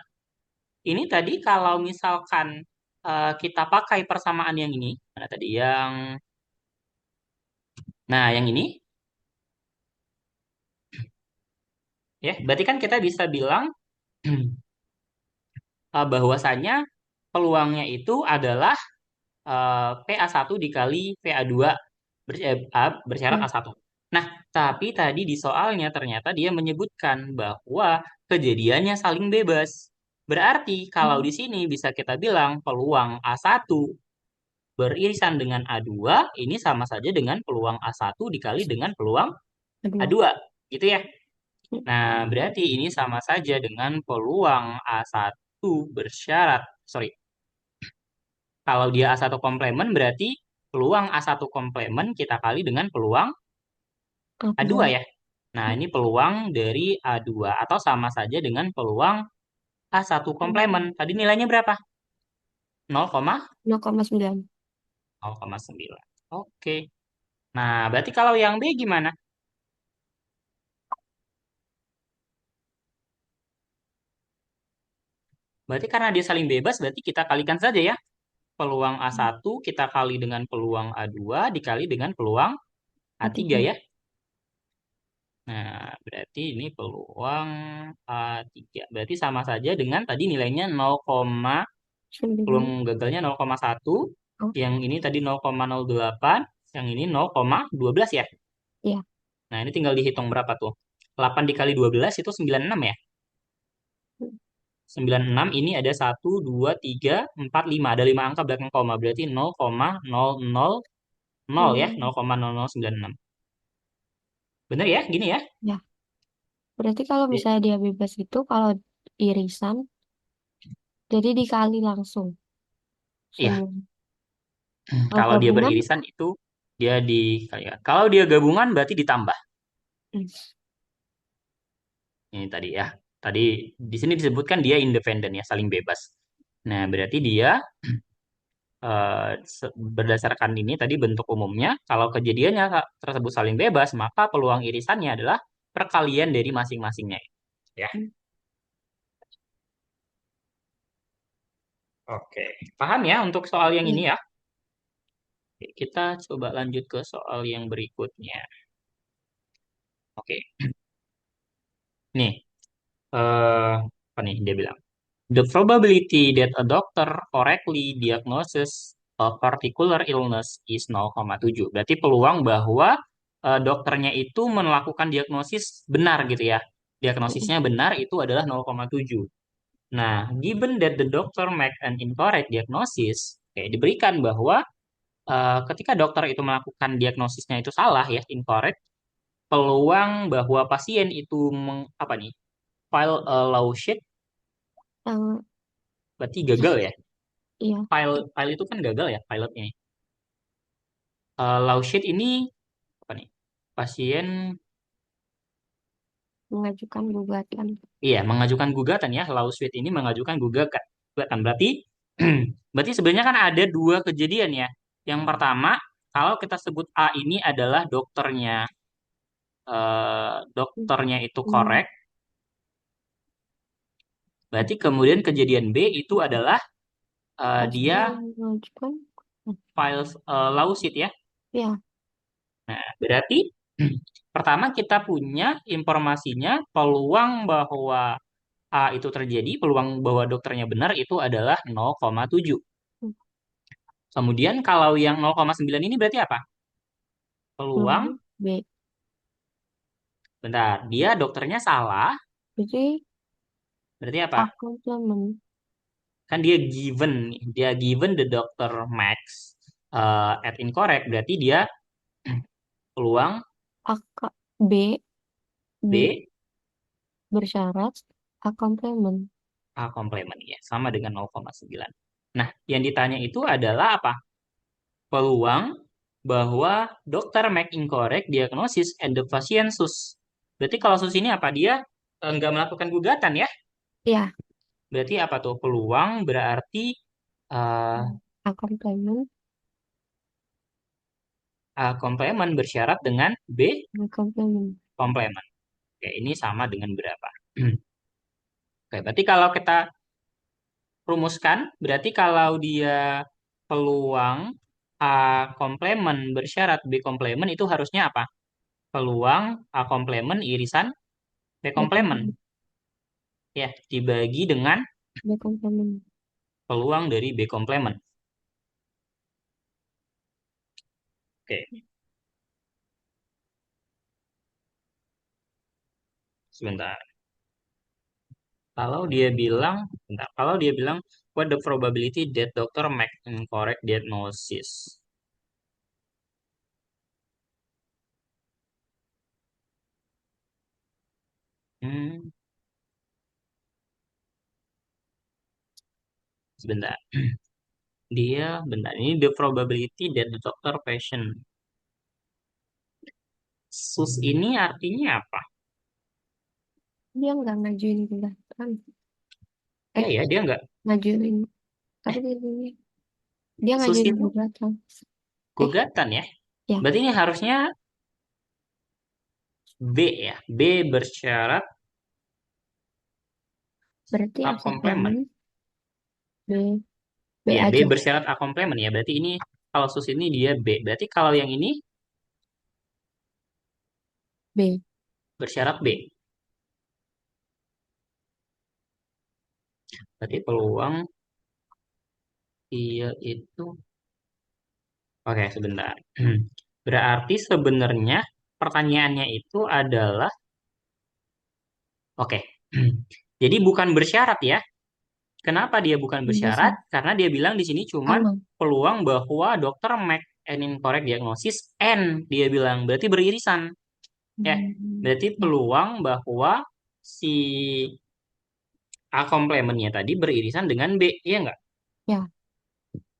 ini tadi kalau misalkan kita pakai persamaan yang ini, mana tadi yang ini, ya, berarti kan kita bisa bilang bahwasanya peluangnya itu adalah PA1 dikali PA2 bersyarat Ya. A1. Nah, tapi tadi di soalnya ternyata dia menyebutkan bahwa kejadiannya saling bebas. Berarti kalau Hmm. di sini bisa kita bilang peluang A1 beririsan dengan A2 ini sama saja dengan peluang A1 dikali dengan peluang A2. A2. Gitu ya. Nah, berarti ini sama saja dengan peluang A1 bersyarat. Sorry, kalau dia A1 komplement berarti peluang A1 komplement kita kali dengan peluang A2 A2. ya. Nah, ini peluang dari A2 atau sama saja dengan peluang A1 komplement. Tadi nilainya berapa? 0,9. 0,9. Oke. Nah, berarti kalau yang B gimana? Berarti karena dia saling bebas, berarti kita kalikan saja ya. Peluang A1 kita kali dengan peluang A2 dikali dengan peluang A3 A3. ya. Nah, berarti ini peluang A3. Berarti sama saja dengan tadi nilainya 0, peluang 9. gagalnya 0,1, Oh, yang ini tadi 0,08, yang ini 0,12 ya. ya. Nah, ini tinggal dihitung berapa tuh? 8 dikali 12 itu 96 ya. 96 ini ada 1, 2, 3, 4, 5. Ada 5 angka belakang koma. Berarti 0,000 ya. Hmm. 0,0096. Bener ya? Gini ya? Ya. Berarti kalau Iya. misalnya dia bebas itu, kalau irisan, jadi dikali langsung Iya. semua. Kalau Kalau dia gabungan, beririsan itu dia kalau dia gabungan berarti ditambah. hmm, Ini tadi ya. Tadi di sini disebutkan dia independen ya, saling bebas. Nah, berarti dia berdasarkan ini tadi bentuk umumnya, kalau kejadiannya tersebut saling bebas, maka peluang irisannya adalah perkalian dari masing-masingnya. Ya. Oke. Paham ya untuk soal yang ya. ini ya? Oke, kita coba lanjut ke soal yang berikutnya. Oke. Nih, apa nih dia bilang? The probability that a doctor correctly diagnoses particular illness is 0,7. Berarti peluang bahwa dokternya itu melakukan diagnosis benar gitu ya. Mm-mm. Diagnosisnya benar itu adalah 0,7. Nah, given that the doctor make an incorrect diagnosis, oke, diberikan bahwa ketika dokter itu melakukan diagnosisnya itu salah ya, incorrect, peluang bahwa pasien itu apa nih, file a lawsuit, Eh, berarti gagal ya. iya, File itu kan gagal ya, pilotnya. Lawsuit ini apa nih? Pasien, mengajukan gugatan. iya, mengajukan gugatan ya. Lawsuit ini mengajukan gugatan. Gugatan berarti, berarti sebenarnya kan ada dua kejadian ya. Yang pertama, kalau kita sebut A ini adalah dokternya itu Hmm. korek, berarti kemudian kejadian B itu adalah dia Pasien mengajukan. files lawsuit ya. Ya, Nah, berarti pertama kita punya informasinya peluang bahwa A itu terjadi, peluang bahwa dokternya benar itu adalah 0,7. Kemudian kalau yang 0,9 ini berarti apa? Peluang, lalu B. bentar, dia dokternya salah, Jadi berarti apa? aku temen Kan dia given the doctor max at incorrect, berarti dia peluang AK B B B bersyarat A komplement. A komplement ya, sama dengan 0,9. Nah, yang ditanya itu adalah apa? Peluang bahwa dokter make incorrect diagnosis and the patient sus. Berarti kalau sus ini apa? Dia nggak melakukan gugatan ya? Ya, Berarti apa tuh? Peluang berarti eh, A komplement, A komplement bersyarat dengan B B komplement. komplement. Oke, ini sama dengan berapa? Oke, berarti kalau kita rumuskan, berarti kalau dia peluang A komplement bersyarat B komplement itu harusnya apa? Peluang A komplement irisan B B komplement. komplement, Ya, dibagi dengan B komplement. peluang dari B komplement. Oke, sebentar. Kalau dia bilang, bentar, kalau dia bilang, what the probability that doctor make incorrect diagnosis? Hmm, sebentar. Dia, bentar, ini the probability that the doctor patient. Sus ini artinya apa? Dia nggak ngajuin gugatan. Ya, Eh, ya, dia nggak. ngajuin. Eh, Tapi dia sus ngajuin itu gugatan. Eh, gugatan ya. ya, Berarti ini harusnya B ya. B bersyarat berarti A A komplement. komplement B B Ya, B aja. bersyarat A komplement ya. Berarti ini kalau sus ini dia B. Berarti kalau yang ini B. bersyarat B. Berarti peluang iya itu. Oke, sebentar. Berarti sebenarnya pertanyaannya itu adalah oke. Jadi bukan bersyarat ya. Kenapa dia bukan Enggak bersyarat? sih. Karena dia bilang di sini cuman Sama. peluang bahwa dokter make an incorrect diagnosis and dia bilang berarti beririsan ya. Hmm, Berarti ya, peluang bahwa si A komplementnya tadi beririsan dengan B, iya nggak? ya.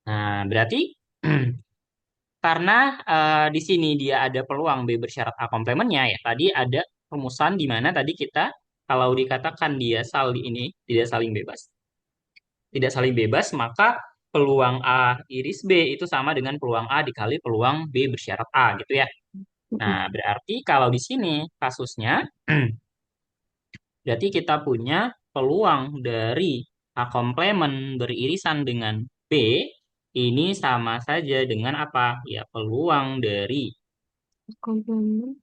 Nah, berarti karena di sini dia ada peluang B bersyarat A komplementnya ya. Tadi ada rumusan di mana tadi kita kalau dikatakan dia saling ini tidak saling bebas. Tidak saling bebas, maka peluang A iris B itu sama dengan peluang A dikali peluang B bersyarat A gitu ya. Mm-mm. Nah, berarti kalau di sini kasusnya berarti kita punya peluang dari A komplement beririsan dengan B ini sama saja dengan apa? Ya, peluang dari Komplement.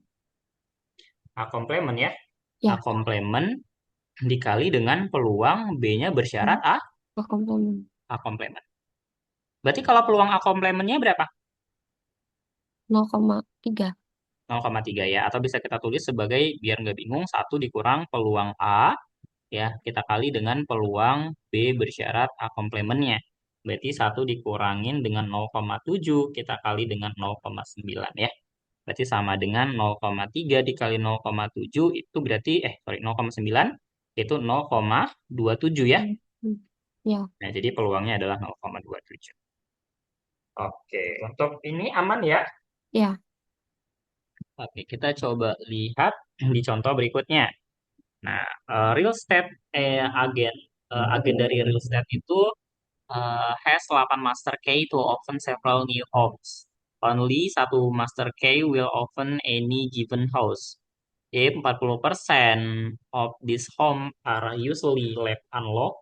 A komplement ya. A Ya, komplement dikali dengan peluang B-nya bersyarat hmm, komplement. A komplement. Berarti kalau peluang A komplementnya berapa? 0,3. 0,3 ya. Atau bisa kita tulis sebagai, biar nggak bingung, satu dikurang peluang A, ya, kita kali dengan peluang B bersyarat A komplementnya. Berarti satu dikurangin dengan 0,7, kita kali dengan 0,9 ya. Berarti sama dengan 0,3 dikali 0,7 itu berarti, sorry, 0,9 itu 0,27 ya. Hmm. Ya, Nah, jadi peluangnya adalah 0,27. Oke, untuk ini aman ya. ya, Oke, kita coba lihat di contoh berikutnya. Nah, real estate agen dari real estate itu has 8 master key to open several new homes. Only satu master key will open any given house. If 40% of these home are usually left unlocked,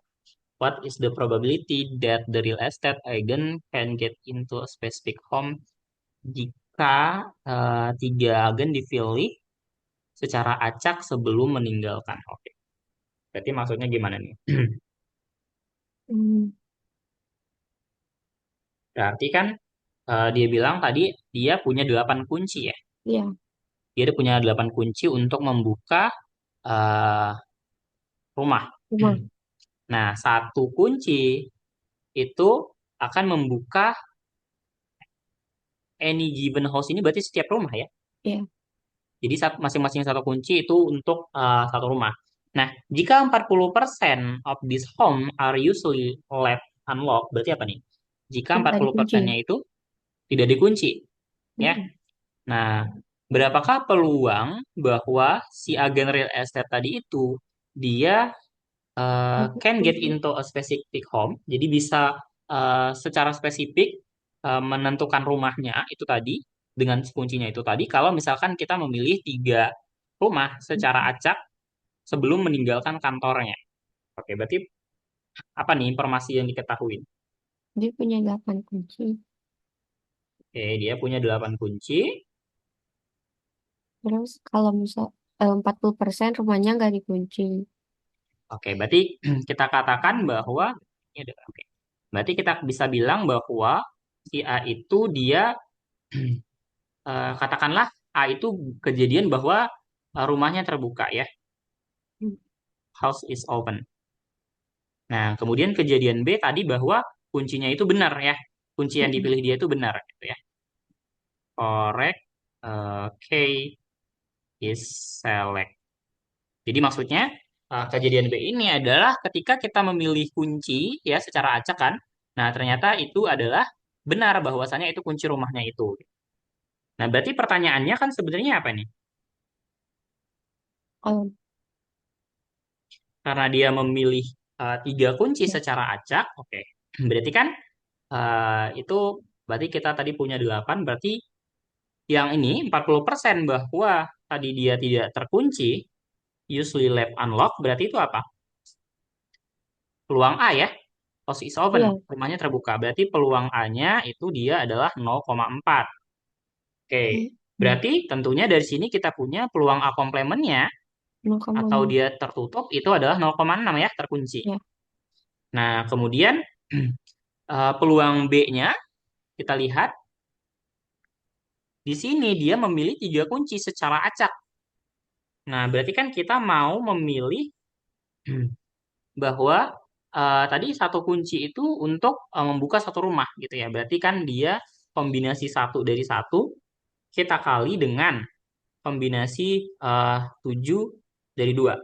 what is the probability that the real estate agent can get into a specific home jika tiga agen dipilih secara acak sebelum meninggalkan? Oke, berarti maksudnya gimana nih? hmm, Berarti kan dia bilang tadi dia punya 8 kunci ya. ya, Dia ada punya 8 kunci untuk membuka eh, rumah. rumah, Nah, satu kunci itu akan membuka any given house, ini berarti setiap rumah ya. ya, Jadi masing-masing satu kunci itu untuk satu rumah. Nah, jika 40% of this home are usually left unlocked, berarti apa nih? Jika tidak empat puluh dikunci. persennya itu tidak dikunci, ya. Mm-mm. Nah, berapakah peluang bahwa si agen real estate tadi itu dia can get Dikunci. into a specific home, jadi bisa secara spesifik menentukan rumahnya itu tadi dengan kuncinya itu tadi. Kalau misalkan kita memilih tiga rumah secara acak sebelum meninggalkan kantornya. Oke, berarti apa nih informasi yang diketahui? Dia punya 8 kunci. Oke, dia punya 8 kunci. Terus kalau misal 40% rumahnya nggak dikunci. Oke, berarti kita katakan bahwa ini ada, oke. Berarti kita bisa bilang bahwa si A itu dia katakanlah A itu kejadian bahwa rumahnya terbuka ya, Hmm. house is open. Nah, kemudian kejadian B tadi bahwa kuncinya itu benar ya, kunci yang Mm-mm. dipilih dia itu benar gitu ya. Correct, K is select. Jadi maksudnya kejadian B ini adalah ketika kita memilih kunci ya secara acak kan. Nah, ternyata itu adalah benar bahwasanya itu kunci rumahnya itu. Nah, berarti pertanyaannya kan sebenarnya apa nih? Kalau Karena dia memilih tiga kunci ya, secara acak, oke. Berarti kan itu berarti kita tadi punya 8, berarti yang ini 40% bahwa tadi dia tidak terkunci, usually left unlocked, berarti itu apa? Peluang A ya. House is open, iya, rumahnya terbuka. Berarti peluang A-nya itu dia adalah 0,4. Oke. mm, Berarti tentunya dari sini kita punya peluang A komplementnya atau 0,6. dia tertutup itu adalah 0,6 ya, terkunci. Ya, Nah, kemudian peluang B-nya kita lihat di sini dia memilih tiga kunci secara acak. Nah, berarti kan kita mau memilih bahwa tadi satu kunci itu untuk membuka satu rumah gitu ya. Berarti kan dia kombinasi satu dari satu kita kali dengan kombinasi 7 dari 2.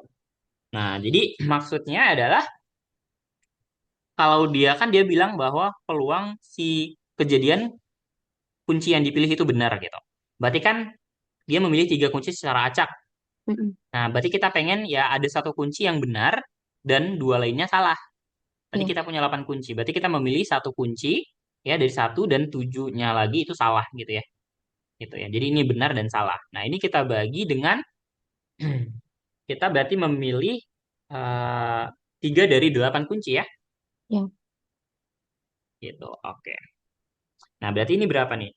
Nah, jadi maksudnya adalah kalau dia kan dia bilang bahwa peluang si kejadian kunci yang dipilih itu benar gitu. Berarti kan dia memilih tiga kunci secara acak. mm-mm. Nah, berarti kita pengen ya ada satu kunci yang benar dan dua lainnya salah. Tadi Ya, kita punya 8 kunci. Berarti kita memilih satu kunci ya dari satu dan tujuhnya lagi itu salah gitu ya. Gitu ya. Jadi ini benar dan salah. Nah, ini kita bagi dengan kita berarti memilih eh, 3 dari 8 kunci ya. ya. Gitu. Oke. Nah, berarti ini berapa nih?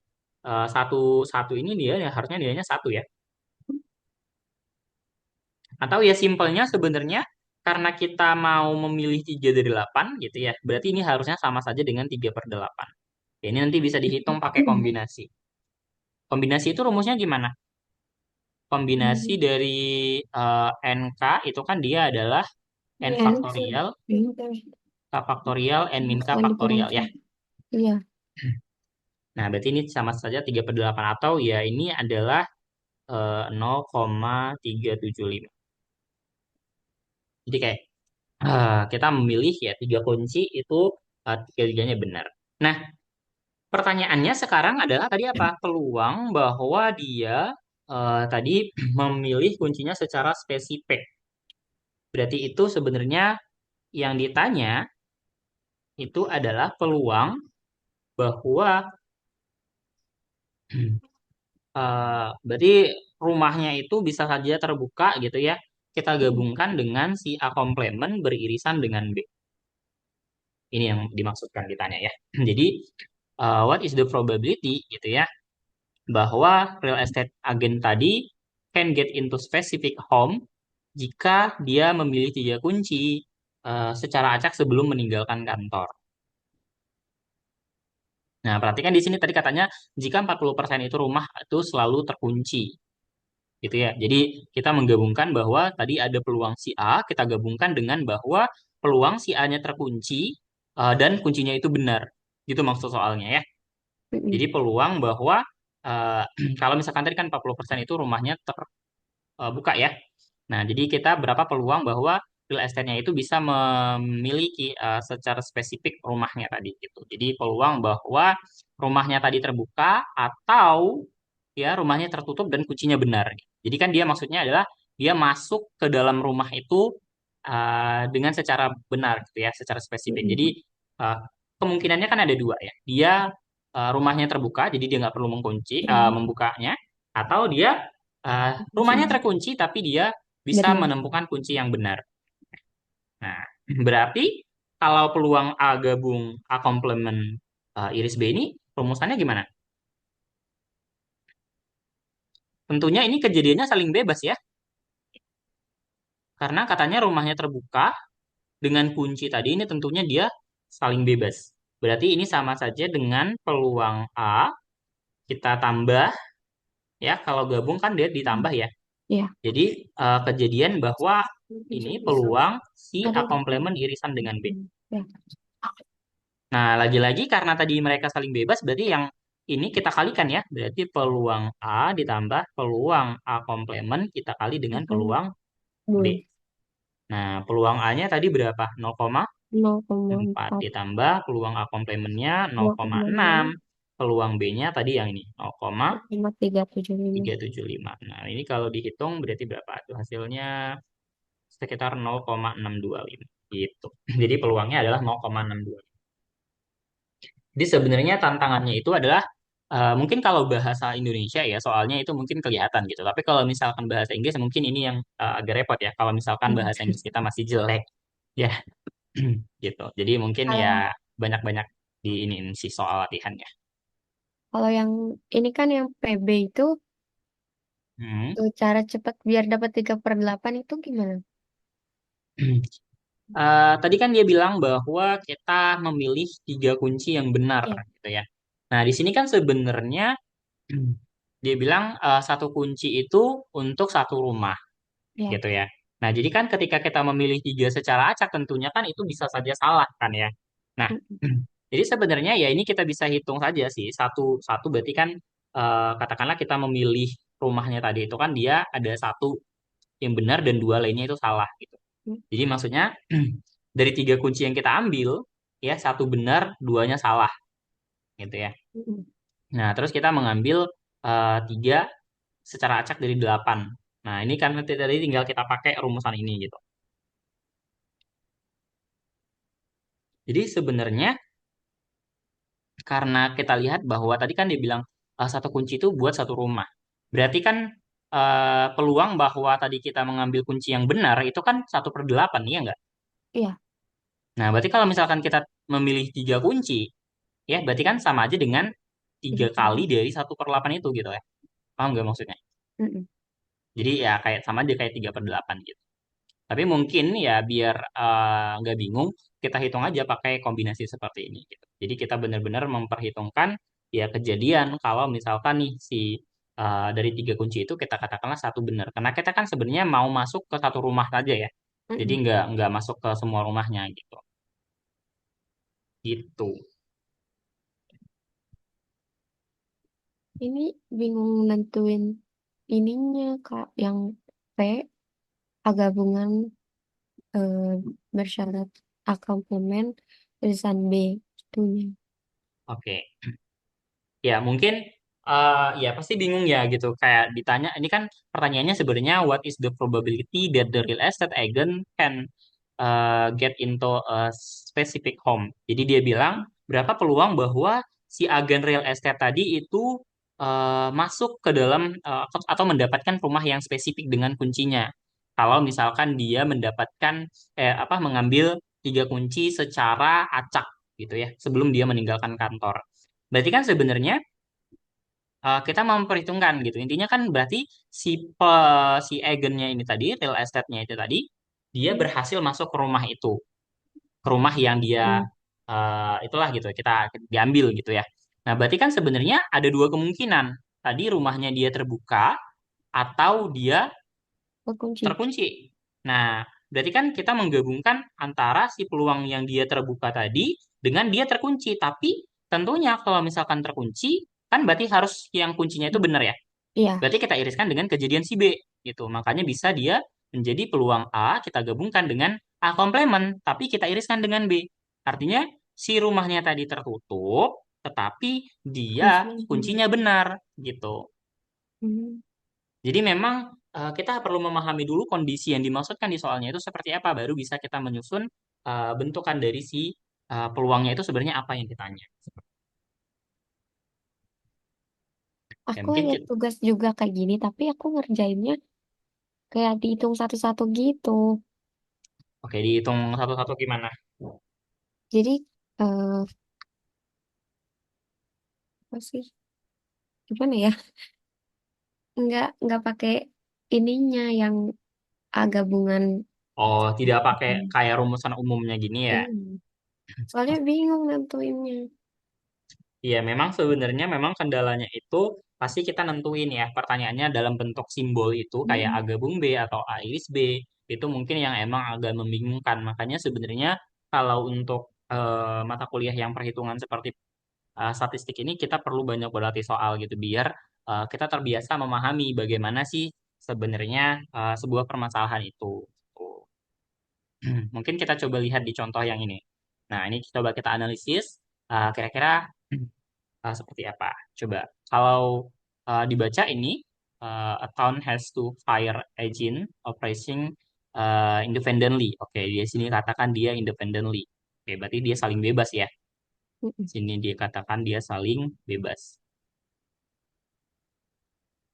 Satu satu ini dia ya harusnya nilainya satu ya. Atau ya simpelnya sebenarnya karena kita mau memilih 3 dari 8 gitu ya. Berarti ini harusnya sama saja dengan 3/8. Ini nanti bisa dihitung pakai kombinasi. Kombinasi itu rumusnya gimana? Kombinasi Hmm. dari NK itu kan dia adalah N Iya, faktorial, K faktorial, N min K yang faktorial ya. dikurungkan. Iya. Nah, berarti ini sama saja 3/8 atau ya ini adalah 0,375. Jadi kayak kita memilih ya tiga kunci itu tiga-tiganya benar. Nah, pertanyaannya sekarang adalah tadi apa? Peluang bahwa dia tadi memilih kuncinya secara spesifik. Berarti itu sebenarnya yang ditanya itu adalah peluang bahwa berarti rumahnya itu bisa saja terbuka gitu ya. Kita gabungkan dengan si A komplement beririsan dengan B. Ini yang dimaksudkan ditanya ya. Jadi, what is the probability gitu ya, bahwa real estate agent tadi can get into specific home jika dia memilih tiga kunci secara acak sebelum meninggalkan kantor. Nah, perhatikan di sini tadi katanya jika 40% itu rumah itu selalu terkunci. Gitu ya. Jadi kita menggabungkan bahwa tadi ada peluang si A, kita gabungkan dengan bahwa peluang si A-nya terkunci dan kuncinya itu benar. Gitu maksud soalnya ya. Jadi peluang bahwa eh, kalau misalkan tadi kan 40% itu rumahnya terbuka ya. Nah, jadi kita berapa peluang bahwa real estate-nya itu bisa memiliki secara spesifik rumahnya tadi gitu. Jadi peluang bahwa rumahnya tadi terbuka atau ya rumahnya tertutup dan kuncinya benar. Jadi kan dia maksudnya adalah dia masuk ke dalam rumah itu dengan secara benar gitu ya, secara spesifik. Jadi uh, kemungkinannya kan ada dua ya. Dia rumahnya terbuka, jadi dia nggak perlu mengunci membukanya, atau dia rumahnya terkunci tapi dia bisa Benar. menemukan kunci yang benar. Nah, berarti kalau peluang A gabung A komplement iris B ini rumusannya gimana? Tentunya ini kejadiannya saling bebas ya. Karena katanya rumahnya terbuka dengan kunci tadi ini tentunya dia saling bebas. Berarti ini sama saja dengan peluang A kita tambah ya kalau gabung kan dia ditambah ya. Iya. Jadi kejadian bahwa ini peluang si A Ada. komplement irisan dengan B. Ya. Nah, lagi-lagi karena tadi mereka saling bebas berarti yang ini kita kalikan ya. Berarti peluang A ditambah peluang A komplement kita kali dengan peluang B. Boleh. Nah, peluang A-nya tadi berapa? 4 0,4. ditambah peluang A komplementnya 0,6. 0,6. Peluang B-nya tadi yang ini 0,375. 0,375. Nah, ini kalau dihitung berarti berapa tuh hasilnya? Sekitar 0,625 gitu. Jadi peluangnya adalah 0,625. Jadi sebenarnya tantangannya itu adalah mungkin kalau bahasa Indonesia ya soalnya itu mungkin kelihatan gitu. Tapi kalau misalkan bahasa Inggris mungkin ini yang agak repot ya. Kalau misalkan bahasa Inggris kita masih jelek ya gitu. Jadi mungkin ya Kalau banyak-banyak di ini sih soal latihannya. kalau yang ini kan yang PB itu Hmm. cara cepat biar dapat 3/8 itu gimana? Tadi kan dia bilang bahwa kita memilih tiga kunci yang benar Ya, gitu ya. Nah, di sini kan sebenarnya dia bilang satu kunci itu untuk satu rumah ya. gitu ya. Nah, jadi kan ketika kita memilih tiga secara acak tentunya kan itu bisa saja salah kan ya. Nah, Mm, jadi sebenarnya ya ini kita bisa hitung saja sih. Satu satu berarti kan katakanlah kita memilih rumahnya tadi itu kan dia ada satu yang benar dan dua lainnya itu salah gitu. mm, Jadi maksudnya dari tiga kunci yang kita ambil ya satu benar, duanya salah gitu ya. mm. Nah, terus kita mengambil tiga secara acak dari delapan. Nah, ini kan nanti tadi tinggal kita pakai rumusan ini gitu. Jadi sebenarnya karena kita lihat bahwa tadi kan dia bilang satu kunci itu buat satu rumah. Berarti kan peluang bahwa tadi kita mengambil kunci yang benar itu kan 1/8, iya nggak? Iya. Nah, berarti kalau misalkan kita memilih tiga kunci, ya berarti kan sama aja dengan tiga kali dari 1/8 itu gitu ya. Paham nggak maksudnya? Mm-mm. Jadi ya kayak sama aja kayak 3/8 gitu. Tapi mungkin ya biar nggak bingung, kita hitung aja pakai kombinasi seperti ini gitu. Jadi kita benar-benar memperhitungkan ya kejadian kalau misalkan nih si dari tiga kunci itu kita katakanlah satu benar. Karena kita kan sebenarnya mau masuk ke satu rumah saja ya. Jadi Mm-mm. nggak masuk ke semua rumahnya gitu. Gitu. Ini bingung nentuin ininya Kak, yang P A gabungan eh, bersyarat A komplement tulisan B itunya. Oke. Ya, mungkin ya pasti bingung ya gitu. Kayak ditanya, ini kan pertanyaannya sebenarnya what is the probability that the real estate agent can get into a specific home. Jadi dia bilang berapa peluang bahwa si agen real estate tadi itu masuk ke dalam atau mendapatkan rumah yang spesifik dengan kuncinya. Kalau misalkan dia mendapatkan apa mengambil tiga kunci secara acak gitu ya sebelum dia meninggalkan kantor. Berarti kan sebenarnya kita mau memperhitungkan gitu. Intinya kan berarti si si agennya ini tadi, real estate-nya itu tadi, dia Hmm. berhasil masuk ke rumah itu, ke rumah yang dia Hmm. itulah gitu, kita diambil gitu ya. Nah, berarti kan sebenarnya ada dua kemungkinan. Tadi rumahnya dia terbuka atau dia Kekunci. terkunci. Nah, berarti kan kita menggabungkan antara si peluang yang dia terbuka tadi dengan dia terkunci. Tapi tentunya kalau misalkan terkunci, kan berarti harus yang kuncinya itu benar ya. Iya, Berarti kita iriskan dengan kejadian si B gitu. Makanya bisa dia menjadi peluang A kita gabungkan dengan A komplement, tapi kita iriskan dengan B. Artinya si rumahnya tadi tertutup, tetapi dia kuncinya benar. kuncinya benar gitu. Hmm. Jadi memang kita perlu memahami dulu kondisi yang dimaksudkan di soalnya itu seperti apa, baru bisa kita menyusun bentukan dari si peluangnya itu sebenarnya apa yang ditanya. Ya Aku mungkin ada kita, tugas juga kayak gini, tapi aku ngerjainnya kayak dihitung satu-satu gitu. oke dihitung satu-satu gimana? Jadi apa sih? Gimana ya? Nggak pakai ininya yang A gabungan. Oh, tidak pakai kayak rumusan umumnya gini ya. Iya. Soalnya bingung nentuinnya. Iya, memang sebenarnya memang kendalanya itu pasti kita nentuin ya. Pertanyaannya dalam bentuk simbol itu kayak A Hmm. gabung B atau A iris B. Itu mungkin yang emang agak membingungkan. Makanya sebenarnya kalau untuk mata kuliah yang perhitungan seperti statistik ini kita perlu banyak berlatih soal gitu biar kita terbiasa memahami bagaimana sih sebenarnya sebuah permasalahan itu. Tuh. Mungkin kita coba lihat di contoh yang ini. Nah, ini coba kita analisis kira-kira seperti apa. Coba kalau dibaca ini a town has to fire agent operating independently. Oke, di sini katakan dia independently. Oke, berarti dia saling bebas ya. Mm-mm. Sini dia katakan dia saling bebas.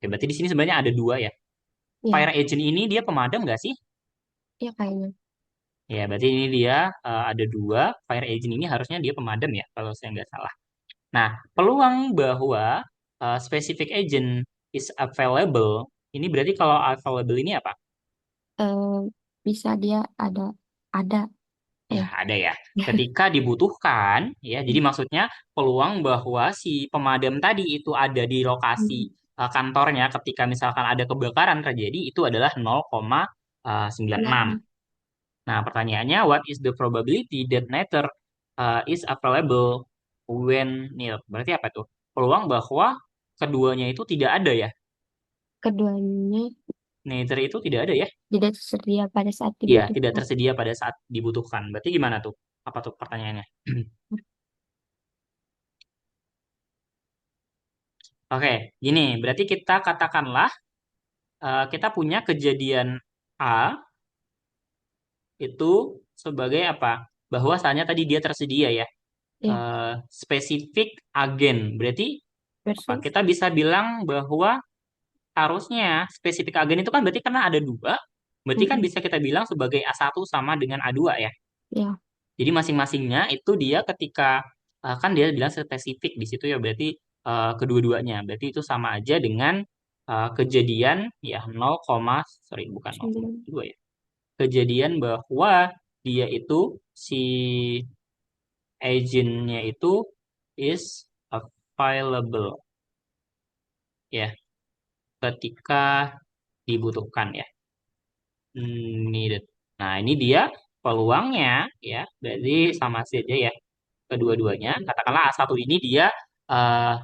Oke, berarti di sini sebenarnya ada dua ya. Fire Ya, agent ini dia pemadam nggak sih? ya kayaknya. Ya, berarti ini dia ada dua. Fire agent ini harusnya dia pemadam ya, kalau saya nggak salah. Nah, peluang bahwa specific agent is available, ini berarti kalau available ini apa? Eh, bisa dia ada Ya, eh ada ya. Ketika dibutuhkan, ya, jadi maksudnya peluang bahwa si pemadam tadi itu ada di lokasi Hmm. kantornya ketika misalkan ada kebakaran terjadi, itu adalah 0,96. Nah, Nah, pertanyaannya, what is the probability that neither is available when needed? Berarti apa tuh? Peluang bahwa keduanya itu tidak ada ya. keduanya Neither itu tidak ada ya. tidak tersedia pada saat Iya, tidak dibutuhkan. tersedia pada saat dibutuhkan. Berarti gimana tuh? Apa tuh pertanyaannya? Oke, gini. Berarti kita katakanlah kita punya kejadian A itu sebagai apa? Bahwasanya tadi dia tersedia ya. Ya, Spesifik agen. Berarti apa? versus. Kita bisa bilang bahwa harusnya spesifik agen itu kan berarti karena ada dua, berarti kan Mm-mm. bisa kita bilang sebagai A1 sama dengan A2 ya. Ya, Jadi masing-masingnya itu dia ketika kan dia bilang spesifik di situ ya berarti kedua-duanya. Berarti itu sama aja dengan kejadian ya 0, sorry bukan sembilan. 0,2 ya. kejadian bahwa dia itu si agentnya itu is available ya ketika dibutuhkan ya. Needed. Nah, ini dia peluangnya ya. Berarti sama saja ya kedua-duanya. Katakanlah A1 ini dia eh,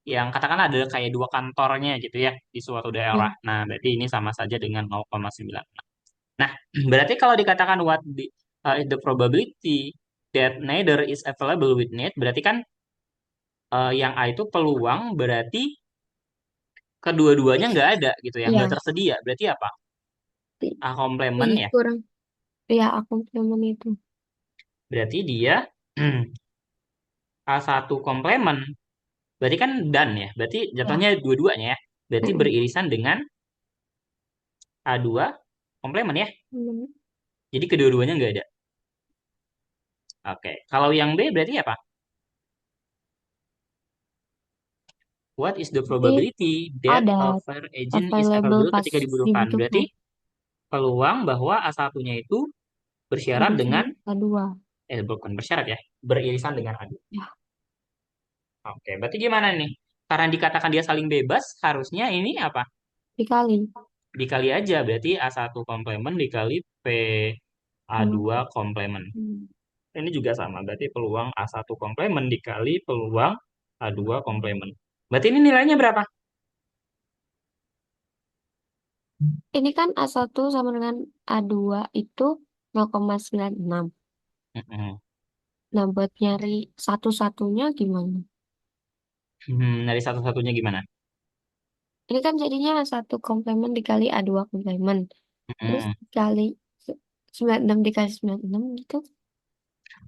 yang katakanlah ada kayak dua kantornya gitu ya di suatu daerah. Ya. Nah, berarti ini sama saja dengan 0,9. Nah, berarti kalau dikatakan is the probability that neither is available with need, berarti kan yang A itu peluang berarti kedua-duanya nggak ada gitu ya, nggak Iya. tersedia. Berarti apa? A komplement Iya, ya. kurang. Ya, aku temen itu. Berarti dia A1 komplement. Berarti kan dan ya. Berarti Ya. jatuhnya dua-duanya ya. Berarti Mm-mm. beririsan dengan A2 komplement ya. Hmm. Jadi kedua-duanya nggak ada. Oke. Kalau yang B berarti apa? What is the Jadi probability that ada a fire agent is available available pas ketika dibutuhkan? dibutuhkan. Berarti peluang bahwa A1-nya itu bersyarat dengan Irisan kedua. bukan bersyarat ya, beririsan dengan A2. Ya, Oke, berarti gimana nih? Karena dikatakan dia saling bebas, harusnya ini apa? dikali. Dikali aja, berarti A1 komplement dikali P Hmm. A2 komplement. Hmm. Ini juga sama, berarti peluang A1 komplement dikali peluang A2 komplement. Berarti ini nilainya berapa? Ini kan A1 sama dengan A2 itu 0,96. Mm-mm. Nah, buat nyari satu-satunya gimana? Dari satu-satunya gimana? Ini kan jadinya A1 komplement dikali A2 komplement. Terus Mm-mm. dikali 96 dikali 96 gitu.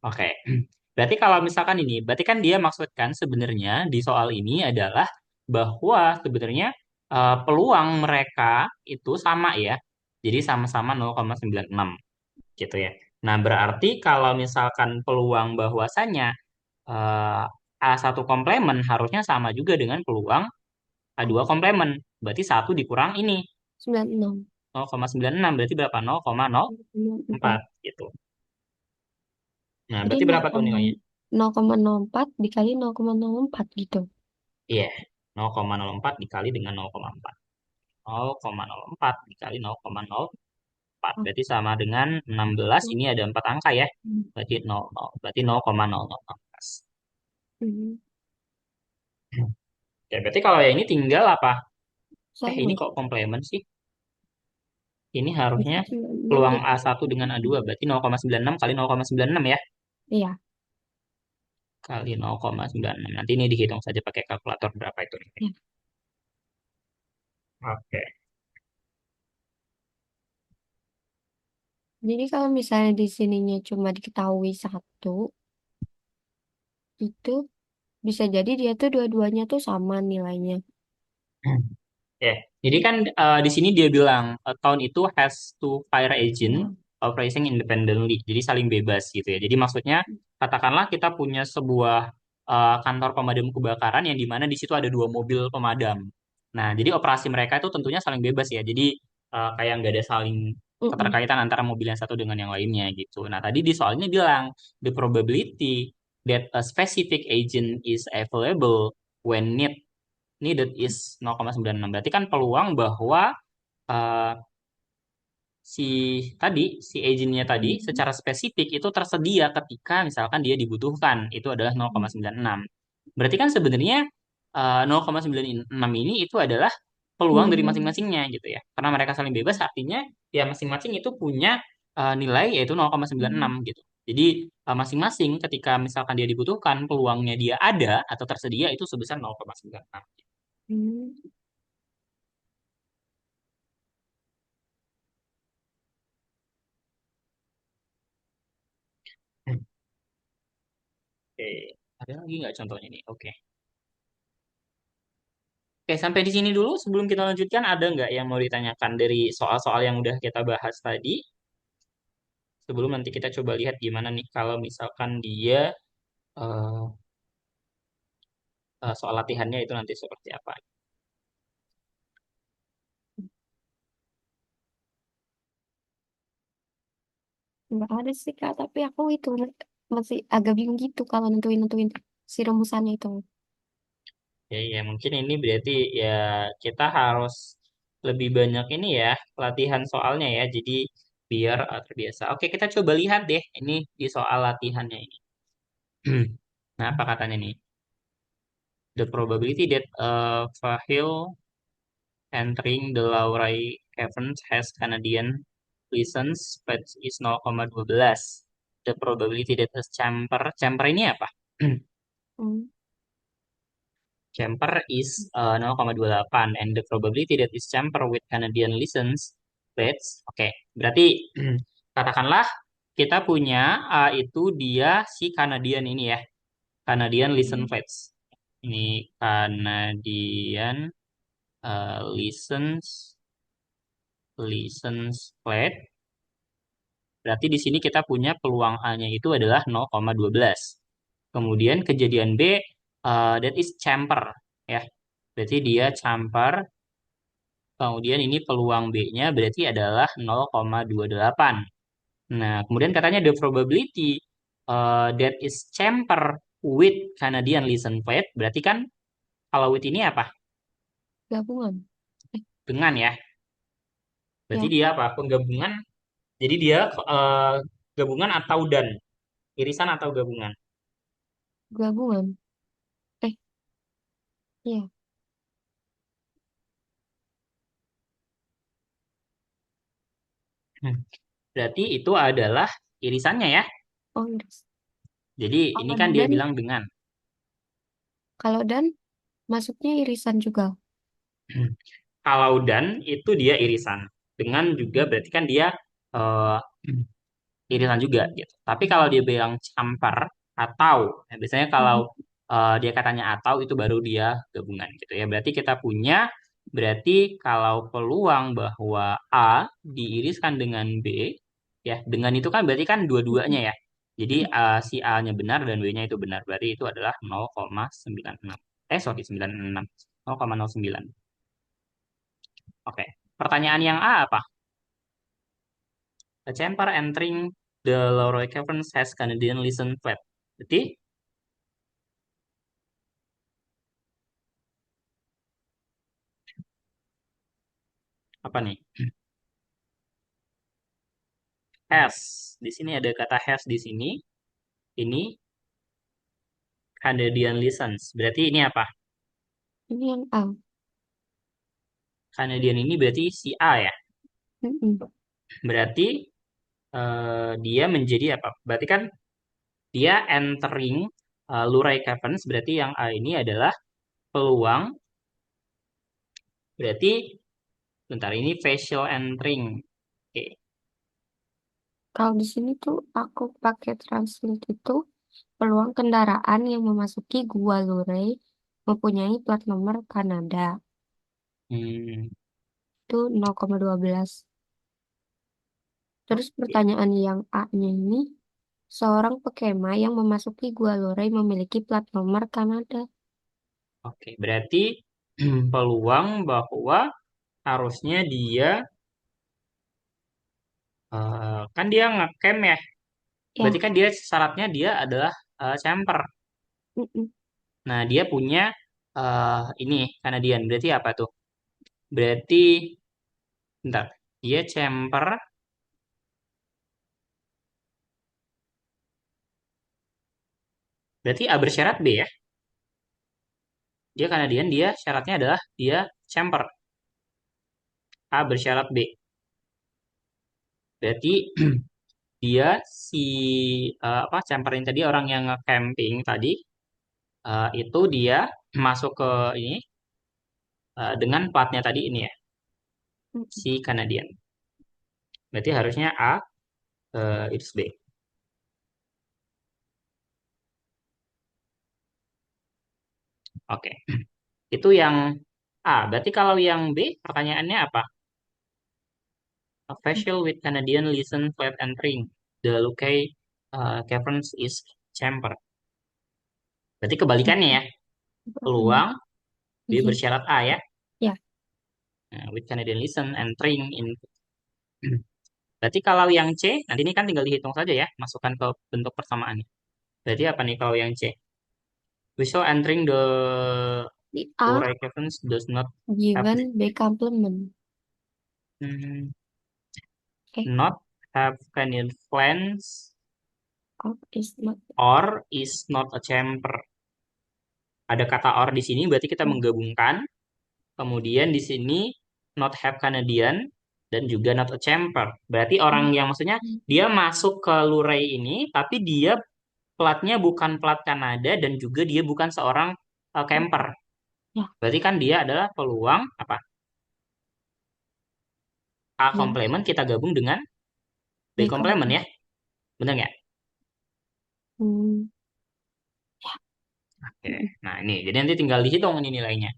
Oke. Berarti kalau misalkan ini, berarti kan dia maksudkan sebenarnya di soal ini adalah bahwa sebenarnya peluang mereka itu sama ya. Jadi sama-sama 0,96 gitu ya. Nah, berarti kalau misalkan peluang bahwasannya eh, A1 komplement harusnya sama juga dengan peluang A2 komplement. Berarti satu dikurang ini 96. 0,96 berarti berapa? 0,04 4. gitu. Nah, Jadi berarti berapa tuh nilainya? 0,04 dikali 0,04 gitu. Iya, 0,04 dikali dengan 0,4. 0,04 dikali 0,04. Oh, Berarti sama dengan 16. oh. Ini ada 4 angka ya. Hmm. Berarti 00. Berarti 0,0016. Hmm. Oke, berarti kalau yang ini tinggal apa? Ini Sama. kok komplement sih? Ini harusnya Berarti 96 peluang dikali. A1 dengan A2. Berarti 0,96 kali 0,96 ya. Iya. Kali 0,96. Nanti ini dihitung saja pakai kalkulator berapa itu. Ya. Oke. Jadi kalau misalnya di sininya cuma diketahui satu, itu bisa jadi dia tuh dua-duanya tuh sama nilainya. Ya, jadi kan di sini dia bilang account itu has to fire agent Ya. operating independently, jadi saling bebas gitu ya. Jadi maksudnya katakanlah kita punya sebuah kantor pemadam kebakaran yang dimana di situ ada dua mobil pemadam. Nah, jadi operasi mereka itu tentunya saling bebas ya. Jadi kayak nggak ada saling Mm-mm. keterkaitan antara mobil yang satu dengan yang lainnya gitu. Nah, tadi di soalnya bilang the probability that a specific agent is available when needed is 0,96. Berarti kan peluang bahwa eh, si si agentnya tadi Mm. secara spesifik itu tersedia ketika misalkan dia dibutuhkan itu adalah 0,96. Berarti kan sebenarnya 0,96 ini itu adalah peluang dari Mm. masing-masingnya gitu ya. Karena mereka saling bebas artinya ya masing-masing itu punya nilai yaitu 0,96 Mm. gitu. Jadi masing-masing ketika misalkan dia dibutuhkan peluangnya dia ada atau tersedia itu sebesar 0,96. Mm. Oke, ada lagi nggak contohnya nih? Oke. Oke, sampai di sini dulu. Sebelum kita lanjutkan, ada nggak yang mau ditanyakan dari soal-soal yang udah kita bahas tadi? Sebelum nanti kita coba lihat gimana nih kalau misalkan dia eh, soal latihannya itu nanti seperti apa. Nggak ada sih Kak, tapi aku itu masih agak bingung gitu kalau nentuin si rumusannya itu. Ya, ya mungkin ini berarti ya kita harus lebih banyak ini ya latihan soalnya ya. Jadi biar terbiasa. Oke, kita coba lihat deh ini di soal latihannya ini. Nah, apa katanya nih? The probability that a vehicle entering the Lowry Caverns has Canadian license plate is 0,12. The probability that a chamber ini apa? Hmm. Chamber is 0,28 and the probability that is chamber with Canadian license plates. Oke, berarti katakanlah kita punya itu dia si Canadian ini ya, Canadian license Hmm. plates. Ini Canadian license license plate. Berarti di sini kita punya peluang A-nya itu adalah 0,12. Kemudian kejadian B, that is chamber ya. Berarti dia chamber. Kemudian ini peluang B-nya berarti adalah 0,28. Nah, kemudian katanya the probability that is chamber with Canadian license plate. Berarti kan kalau with ini apa? Gabungan. Eh, Dengan ya. Berarti ya, dia apa? Penggabungan. Jadi dia gabungan atau dan. Irisan atau gabungan. gabungan. Eh, iya. Hmm. Berarti itu adalah irisannya ya. Oh, iris. Jadi ini Kalau kan dia dan, bilang dengan. kalau dan masuknya irisan juga. Kalau dan itu dia irisan. Dengan juga berarti kan dia eh, irisan juga gitu. Tapi kalau dia bilang campur atau, ya biasanya kalau Hmm. dia katanya atau itu baru dia gabungan gitu ya. Berarti kita punya, berarti kalau peluang bahwa A diiriskan dengan B, ya dengan itu kan berarti kan dua-duanya ya. Jadi si A-nya benar dan B-nya itu benar. Berarti itu adalah 0,96. Sorry 96. 0,09. Oke. Pertanyaan yang A apa? A chamber entering the Leroy Caverns has Canadian listen plate. Berarti apa nih? Has. Di sini ada kata has di sini. Ini Canadian listens. Berarti ini apa? Ini yang A. Canadian ini berarti si A ya. Mm-mm. Berarti dia menjadi apa? Berarti kan dia entering Luray Caverns. Berarti yang A ini adalah peluang. Berarti bentar ini facial entering. Oke. Kalau di sini tuh aku pakai translate itu peluang kendaraan yang memasuki Gua Lurai mempunyai plat nomor Kanada. Hmm, Itu 0,12. Terus oke. pertanyaan yang A-nya ini, seorang pekema yang memasuki Gua Lurai memiliki plat nomor Kanada. Oke. Berarti peluang bahwa harusnya dia kan dia ngecamp ya. Berarti Ya, kan dia syaratnya dia adalah camper. mm-mm. Nah, dia punya ini Canadian. Berarti apa tuh? Berarti bentar. Dia camper. Berarti A bersyarat B ya. Dia Canadian, dia syaratnya adalah dia camper. A bersyarat B. Berarti dia si apa camperin tadi orang yang nge-camping tadi itu dia masuk ke ini dengan platnya tadi ini ya, Mm-mm. si Canadian. Berarti harusnya A itu B. Oke. Itu yang A. Berarti kalau yang B, pertanyaannya apa? A facial with Canadian listen flat entering. The Luque Caverns is chamber. Berarti kebalikannya ya. Mm. Peluang B Iya, bersyarat A ya. ya. Nah, with Canadian listen entering in. Berarti kalau yang C, nanti ini kan tinggal dihitung saja ya, masukkan ke bentuk persamaannya. Berarti apa nih kalau yang C? We saw entering the Di A Lurai Caverns does not have given by complement. hmm, Eh, not have canyon flanks of is not. or is not a chamber. Ada kata or di sini berarti kita Ya. menggabungkan. Kemudian di sini not have Canadian dan juga not a chamber. Berarti orang Hmm. yang maksudnya dia masuk ke Lurai ini tapi dia platnya bukan plat Kanada dan juga dia bukan seorang camper. Ya, Berarti kan dia adalah peluang apa? A B. komplement kita gabung dengan B B komplement complement. ya. Benar nggak? Hmm. Oke. Nah, ini jadi nanti tinggal dihitung ini nilainya.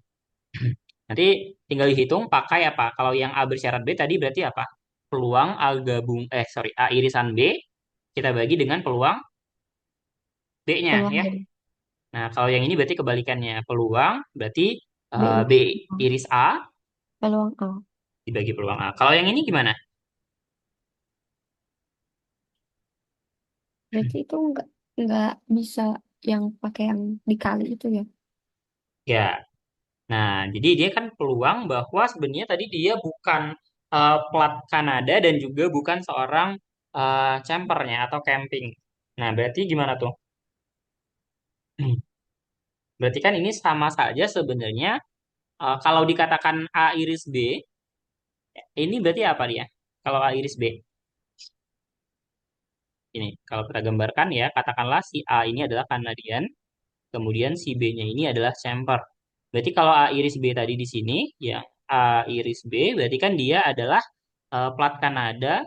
Nanti tinggal dihitung pakai apa? Kalau yang A bersyarat B tadi berarti apa? Peluang A gabung sorry, A irisan B kita bagi dengan peluang B-nya Peluang ya. B. Nah, kalau yang ini berarti kebalikannya. Peluang berarti B. B iris A Peluang A. dibagi peluang A. Kalau yang ini gimana? Berarti itu nggak bisa yang pakai yang dikali itu ya. Ya. Nah, jadi dia kan peluang bahwa sebenarnya tadi dia bukan plat Kanada dan juga bukan seorang campernya atau camping. Nah, berarti gimana tuh? Berarti kan ini sama saja sebenarnya kalau dikatakan A iris B, ini berarti apa dia? Kalau A iris B, ini kalau kita gambarkan ya, katakanlah si A ini adalah Kanadian, kemudian si B-nya ini adalah champer. Berarti kalau A iris B tadi di sini, ya A iris B berarti kan dia adalah plat Kanada,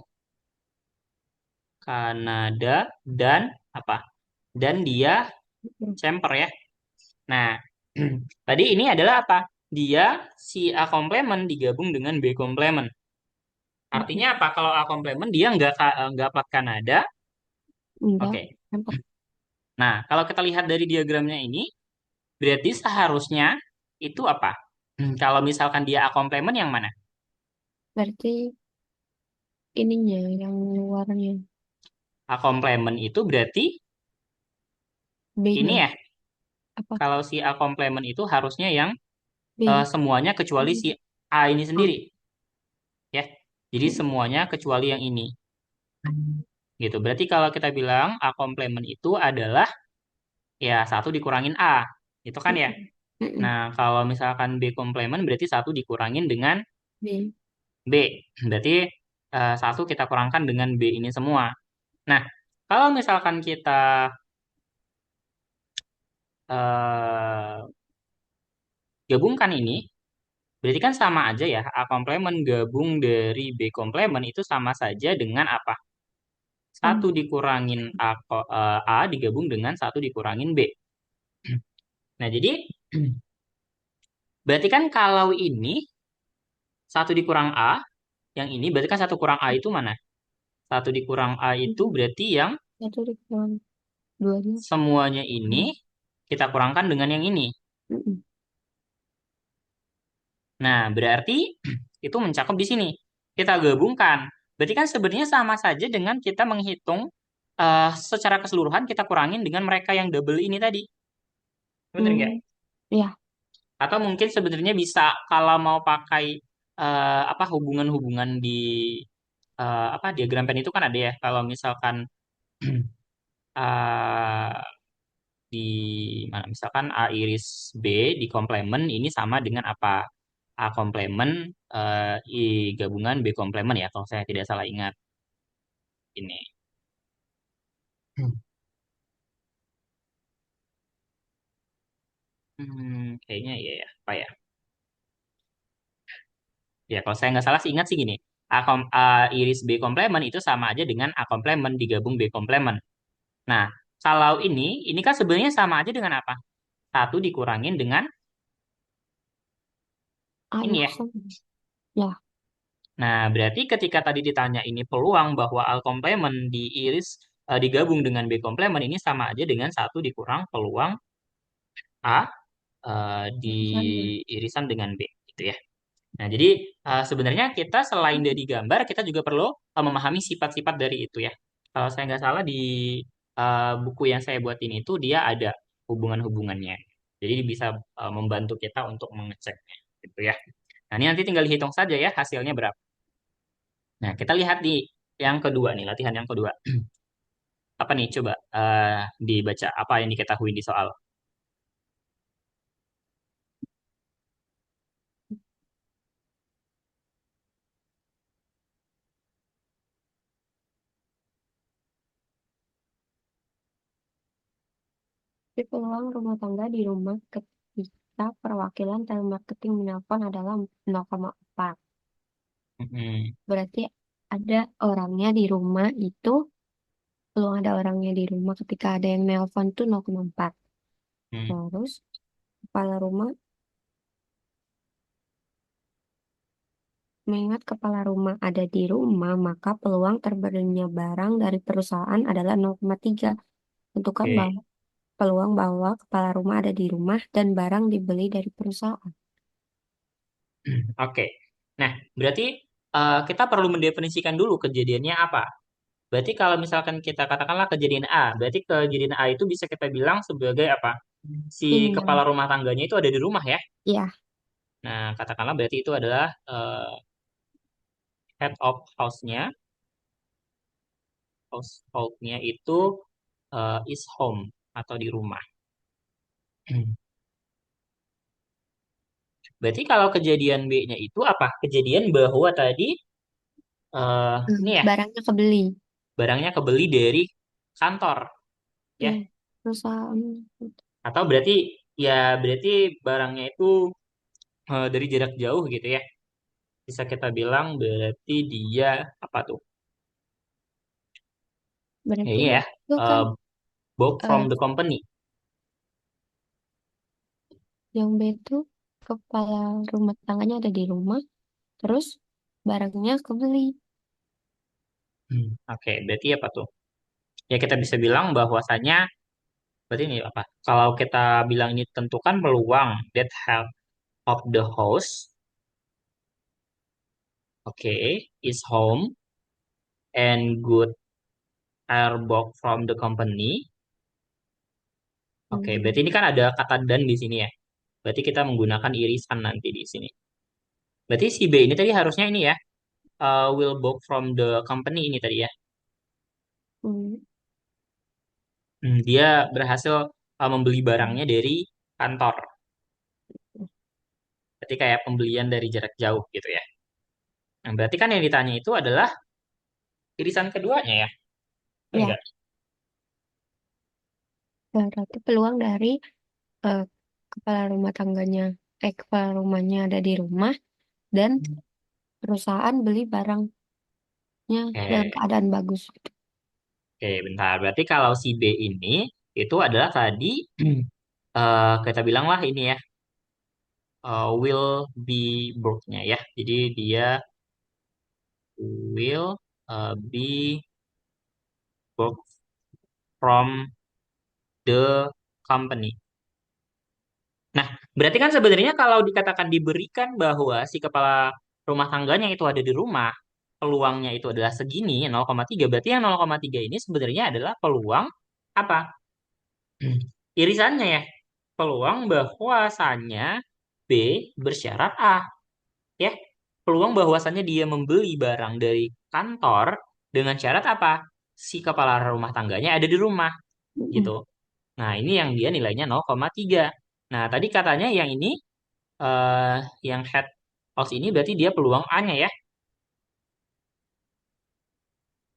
Kanada dan apa? Dan dia Hmm. champer ya. Nah, tadi ini adalah apa? Dia si A komplement digabung dengan B komplement. Hmm. Artinya apa? Kalau A komplement dia nggak plat Kanada. Enggak. Oke. Tempat. Nah, kalau kita lihat dari diagramnya ini, berarti seharusnya itu apa? Kalau misalkan dia A komplement yang mana? Berarti ininya yang luarnya. A komplement itu berarti ini B-nya. ya. Apa? Kalau si A komplement itu harusnya yang B. semuanya kecuali si A ini A. sendiri, ya. Jadi Hmm. semuanya kecuali yang ini, gitu. Berarti kalau kita bilang A komplement itu adalah ya satu dikurangin A, itu kan ya. Hmm. Hmm. Nah, kalau misalkan B komplement berarti satu dikurangin dengan B. B. Berarti satu kita kurangkan dengan B ini semua. Nah, kalau misalkan kita eh, gabungkan ini, berarti kan sama aja ya. A komplement gabung dari B komplement itu sama saja dengan apa? Sama. Satu dikurangin A digabung dengan satu dikurangin B. Nah, jadi berarti kan kalau ini satu dikurang A, yang ini berarti kan satu kurang A itu mana? Satu dikurang A itu Hmm. berarti yang Satu dikurangi duanya. semuanya ini Hmm. kita kurangkan dengan yang ini. Hmm. Nah, berarti itu mencakup di sini. Kita gabungkan. Berarti kan sebenarnya sama saja dengan kita menghitung secara keseluruhan kita kurangin dengan mereka yang double ini tadi. Bener nggak? Hmm. Ya. Atau mungkin sebenarnya bisa kalau mau pakai apa hubungan-hubungan di apa diagram pen itu kan ada ya. Kalau misalkan eh, di mana misalkan A iris B di komplement ini sama dengan apa? A komplement I gabungan B komplement ya kalau saya tidak salah ingat ini. Kayaknya iya ya, apa ya? Ya kalau saya nggak salah sih ingat sih gini. A iris B komplement itu sama aja dengan A komplement digabung B komplement. Nah, kalau ini kan sebenarnya sama aja dengan apa? Satu dikurangin dengan A ini itu ya. sama. Ya. Nah, berarti ketika tadi ditanya ini peluang bahwa A komplement diiris digabung dengan B komplement ini sama aja dengan satu dikurang peluang A di Irisan B. irisan dengan B gitu ya. Nah, jadi sebenarnya kita selain dari gambar, kita juga perlu memahami sifat-sifat dari itu ya. Kalau saya nggak salah di buku yang saya buat ini itu dia ada hubungan-hubungannya. Jadi bisa membantu kita untuk mengeceknya, gitu ya. Nah, ini nanti tinggal dihitung saja ya hasilnya berapa. Nah, kita lihat di yang kedua nih, latihan yang kedua. Apa nih? Coba dibaca apa yang diketahui di soal. Tapi peluang rumah tangga di rumah ketika perwakilan telemarketing menelpon adalah 0,4. Mm-mm. Berarti ada orangnya di rumah itu, peluang ada orangnya di rumah ketika ada yang nelpon tuh 0,4. Hmm. Terus kepala rumah, mengingat kepala rumah ada di rumah, maka peluang terbelinya barang dari perusahaan adalah 0,3. Tentukan Oke. bahwa peluang bahwa kepala rumah ada di rumah dan barang dibeli dari perusahaan. Oke. Nah, berarti kita perlu mendefinisikan dulu kejadiannya apa. Berarti kalau misalkan kita katakanlah kejadian A, berarti kejadian A itu bisa kita bilang sebagai apa? Si kepala Ininya, rumah tangganya itu ada di rumah ya. ya, Nah, katakanlah berarti itu adalah head of house-nya. Household-nya itu is home atau di rumah. Berarti kalau kejadian B-nya itu apa? Kejadian bahwa tadi ini ya, barangnya kebeli. barangnya kebeli dari kantor ya. Ya, perusahaan. Atau berarti ya berarti barangnya itu dari jarak jauh gitu ya. Bisa kita bilang berarti dia apa tuh? Ya, Berarti ini ya, itu kan uh, bought from eh, the company. yang B itu kepala rumah tangganya ada di rumah, terus barangnya kebeli. Oke, berarti apa tuh? Ya kita bisa bilang bahwasanya berarti ini apa? Kalau kita bilang ini tentukan peluang that have of the house, oke, is home and good are bought from the company. Oke, berarti Hmm, ini kan ada kata dan di sini ya. Berarti kita menggunakan irisan nanti di sini. Berarti si B ini tadi harusnya ini ya, will bought from the company ini tadi ya. hmm, Dia berhasil membeli barangnya dari kantor. Berarti kayak pembelian dari jarak jauh gitu ya. Nah, berarti kan yang ditanya itu adalah irisan keduanya ya. ya, Enggak. berarti peluang dari eh, kepala rumah tangganya, kepala rumahnya ada di rumah dan perusahaan beli barangnya dalam Oke, keadaan bagus. oke, bentar. Berarti kalau si B ini itu adalah tadi kita bilang lah ini ya, will be broke-nya ya. Jadi dia will be broke from the company. Nah, berarti kan sebenarnya kalau dikatakan diberikan bahwa si kepala rumah tangganya itu ada di rumah, peluangnya itu adalah segini, 0,3. Berarti yang 0,3 ini sebenarnya adalah peluang apa? Irisannya ya. Peluang bahwasannya B bersyarat A. Ya, peluang bahwasannya dia membeli barang dari kantor dengan syarat apa? Si kepala rumah tangganya ada di rumah, gitu. Mm-mm. Nah, ini yang dia nilainya 0,3. Nah, tadi katanya yang ini eh yang head house ini berarti dia peluang A-nya ya,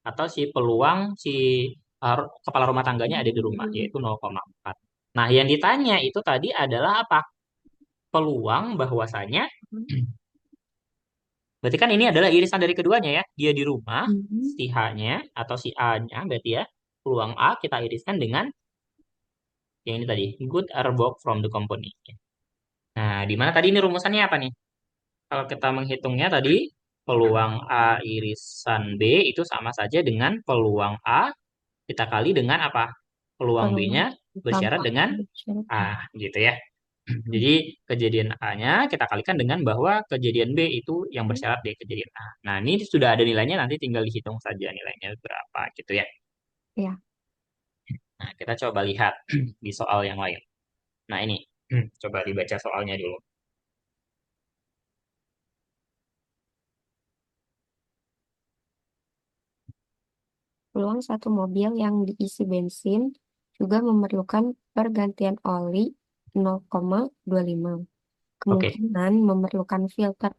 atau si peluang si kepala rumah tangganya ada di rumah yaitu 0,4. Nah, yang ditanya itu tadi adalah apa? Peluang bahwasanya berarti kan ini adalah irisan dari keduanya ya. Dia di rumah, Mm-mm. si H-nya atau si A-nya berarti ya. Peluang A kita iriskan dengan yang ini tadi, good or bought from the company. Nah, di mana tadi ini rumusannya apa nih? Kalau kita menghitungnya tadi, peluang A irisan B itu sama saja dengan peluang A kita kali dengan apa? Peluang Peluang B-nya bersyarat tambah dengan syarat A, A. gitu ya. Jadi kejadian A-nya kita kalikan dengan bahwa kejadian B itu yang Hmm. bersyarat di kejadian A. Nah, ini sudah ada nilainya, nanti tinggal dihitung saja nilainya berapa gitu ya. Ya, Nah, kita coba lihat di soal yang lain. Nah, ini coba dibaca soalnya dulu. peluang satu mobil yang diisi bensin juga memerlukan pergantian oli 0,25. Oke. Kemungkinan memerlukan filter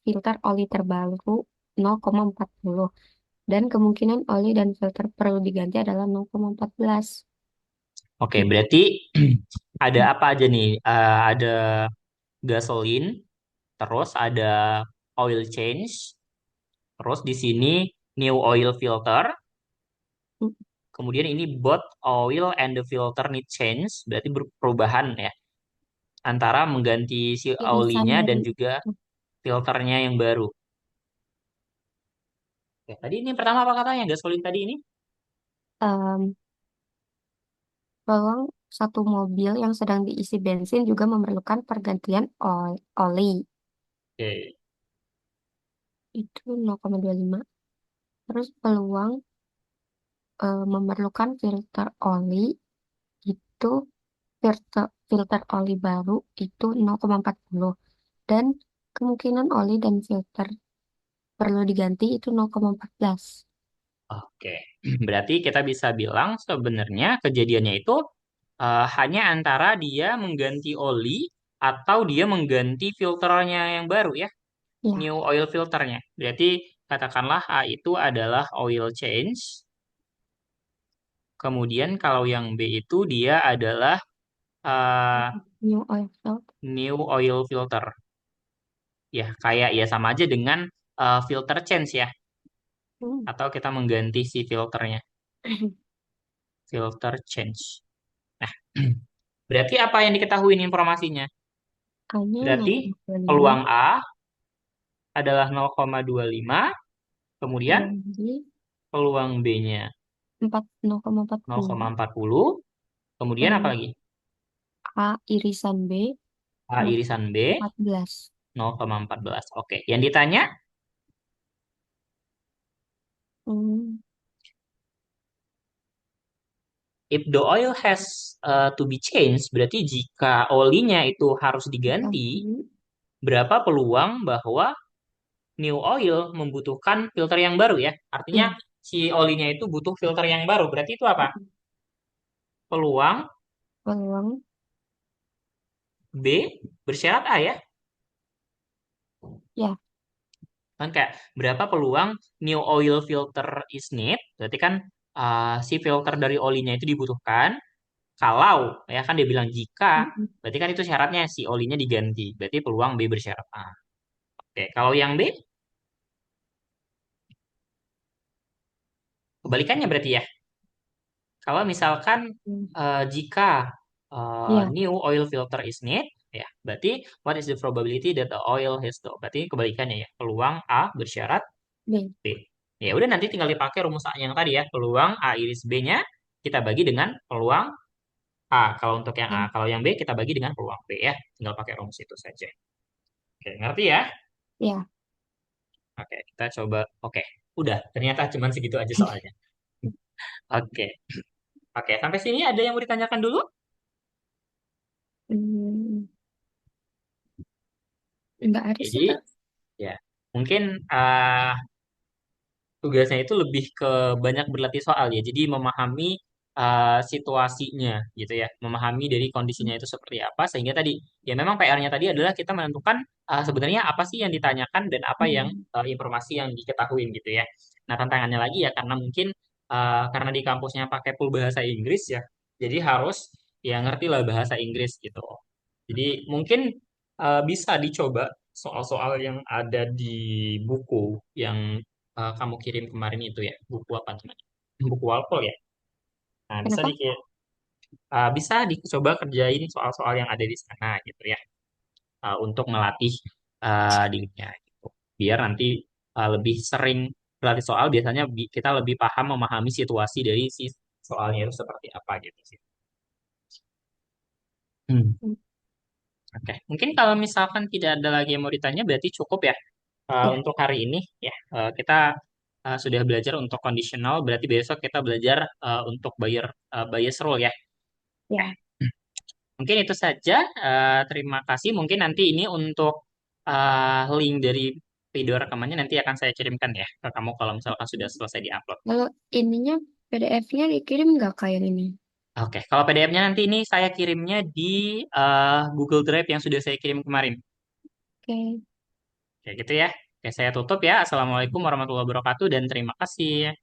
filter oli terbaru 0,40 dan kemungkinan oli dan filter perlu diganti adalah 0,14. Oke, berarti ada apa aja nih? Ada gasolin, terus ada oil change, terus di sini new oil filter, kemudian ini both oil and the filter need change, berarti perubahan ya antara mengganti si Irisan olinya dan dari juga filternya yang baru. Oke, tadi ini pertama apa katanya gasolin tadi ini? em, peluang satu mobil yang sedang diisi bensin juga memerlukan pergantian oli. Oke, Itu 0,25. Terus peluang memerlukan filter oli itu filter oli baru itu 0,40 dan kemungkinan oli dan filter perlu diganti itu 0,14. oke. Berarti kita bisa bilang sebenarnya kejadiannya itu hanya antara dia mengganti oli atau dia mengganti filternya yang baru ya, new Ya, oil filternya. Berarti katakanlah A itu adalah oil change, kemudian kalau yang B itu dia adalah uh, new oil filter. new oil filter. Ya, kayak ya sama aja dengan filter change ya, Hmm. atau kita mengganti si filternya, filter change. Nah, berarti apa yang diketahui ini informasinya? A-nya Berarti 0,25, peluang A adalah 0,25, kemudian peluang B peluang B-nya 0,40 0,40, kemudian apa dan lagi? A irisan B A irisan B 0,14. 0,14. Oke, yang ditanya, Hmm, if the oil has to be changed, berarti jika olinya itu harus diganti, diganti. berapa peluang bahwa new oil membutuhkan filter yang baru ya? Artinya Ya, si olinya itu butuh filter yang baru. Berarti itu apa? Peluang peluang B bersyarat A ya? ya. Kan kayak berapa peluang new oil filter is need? Berarti kan si filter dari olinya itu dibutuhkan. Kalau ya kan dia bilang jika, Mm-mm. berarti kan itu syaratnya si olinya diganti. Berarti peluang B bersyarat A. Oke, kalau yang B kebalikannya berarti ya. Kalau misalkan jika Ya, new oil filter is need, ya berarti what is the probability that the oil has to? Berarti kebalikannya ya. Peluang A bersyarat B. B. Ya udah nanti tinggal dipakai rumus A yang tadi ya. Peluang A iris B-nya kita bagi dengan peluang A. Kalau untuk yang A, Ya, kalau yang B kita bagi dengan peluang B ya. Tinggal pakai rumus itu saja. Oke, ngerti ya? ya. Oke, kita coba. Oke, udah. Ternyata cuma segitu aja soalnya. Oke, oke. Sampai sini ada yang mau ditanyakan dulu? Hmm, nggak ada sih, Jadi, Kak. ya mungkin tugasnya itu lebih ke banyak berlatih soal ya. Jadi memahami situasinya gitu ya. Memahami dari kondisinya itu seperti apa sehingga tadi ya memang PR-nya tadi adalah kita menentukan sebenarnya apa sih yang ditanyakan dan apa yang Hmm, informasi yang diketahui gitu ya. Nah, tantangannya lagi ya karena mungkin karena di kampusnya pakai full bahasa Inggris ya. Jadi harus ya ngerti lah bahasa Inggris gitu. Jadi mungkin bisa dicoba soal-soal yang ada di buku yang kamu kirim kemarin itu ya, buku apa namanya? Buku Walpole ya. Nah, kenapa? bisa dicoba kerjain soal-soal yang ada di sana gitu ya, untuk melatih dirinya gitu. Biar nanti lebih sering berlatih soal, biasanya kita lebih paham memahami situasi dari si soalnya itu seperti apa gitu sih. Hmm, oke. Mungkin kalau misalkan tidak ada lagi yang mau ditanya, berarti cukup ya Ya, untuk hari ini. Ya, kita sudah belajar untuk conditional, berarti besok kita belajar untuk bias rule ya. Oke. ya. Mungkin itu saja. Terima kasih. Mungkin nanti ini untuk link dari video rekamannya nanti akan saya kirimkan ya ke kamu kalau misalkan sudah selesai diupload. Kalau ininya PDF-nya dikirim nggak kayak ini? Oke, kalau PDF-nya nanti ini saya kirimnya di Google Drive yang sudah saya kirim kemarin. Oke. Kayak gitu ya. Oke, saya tutup ya. Assalamualaikum warahmatullahi wabarakatuh dan terima kasih.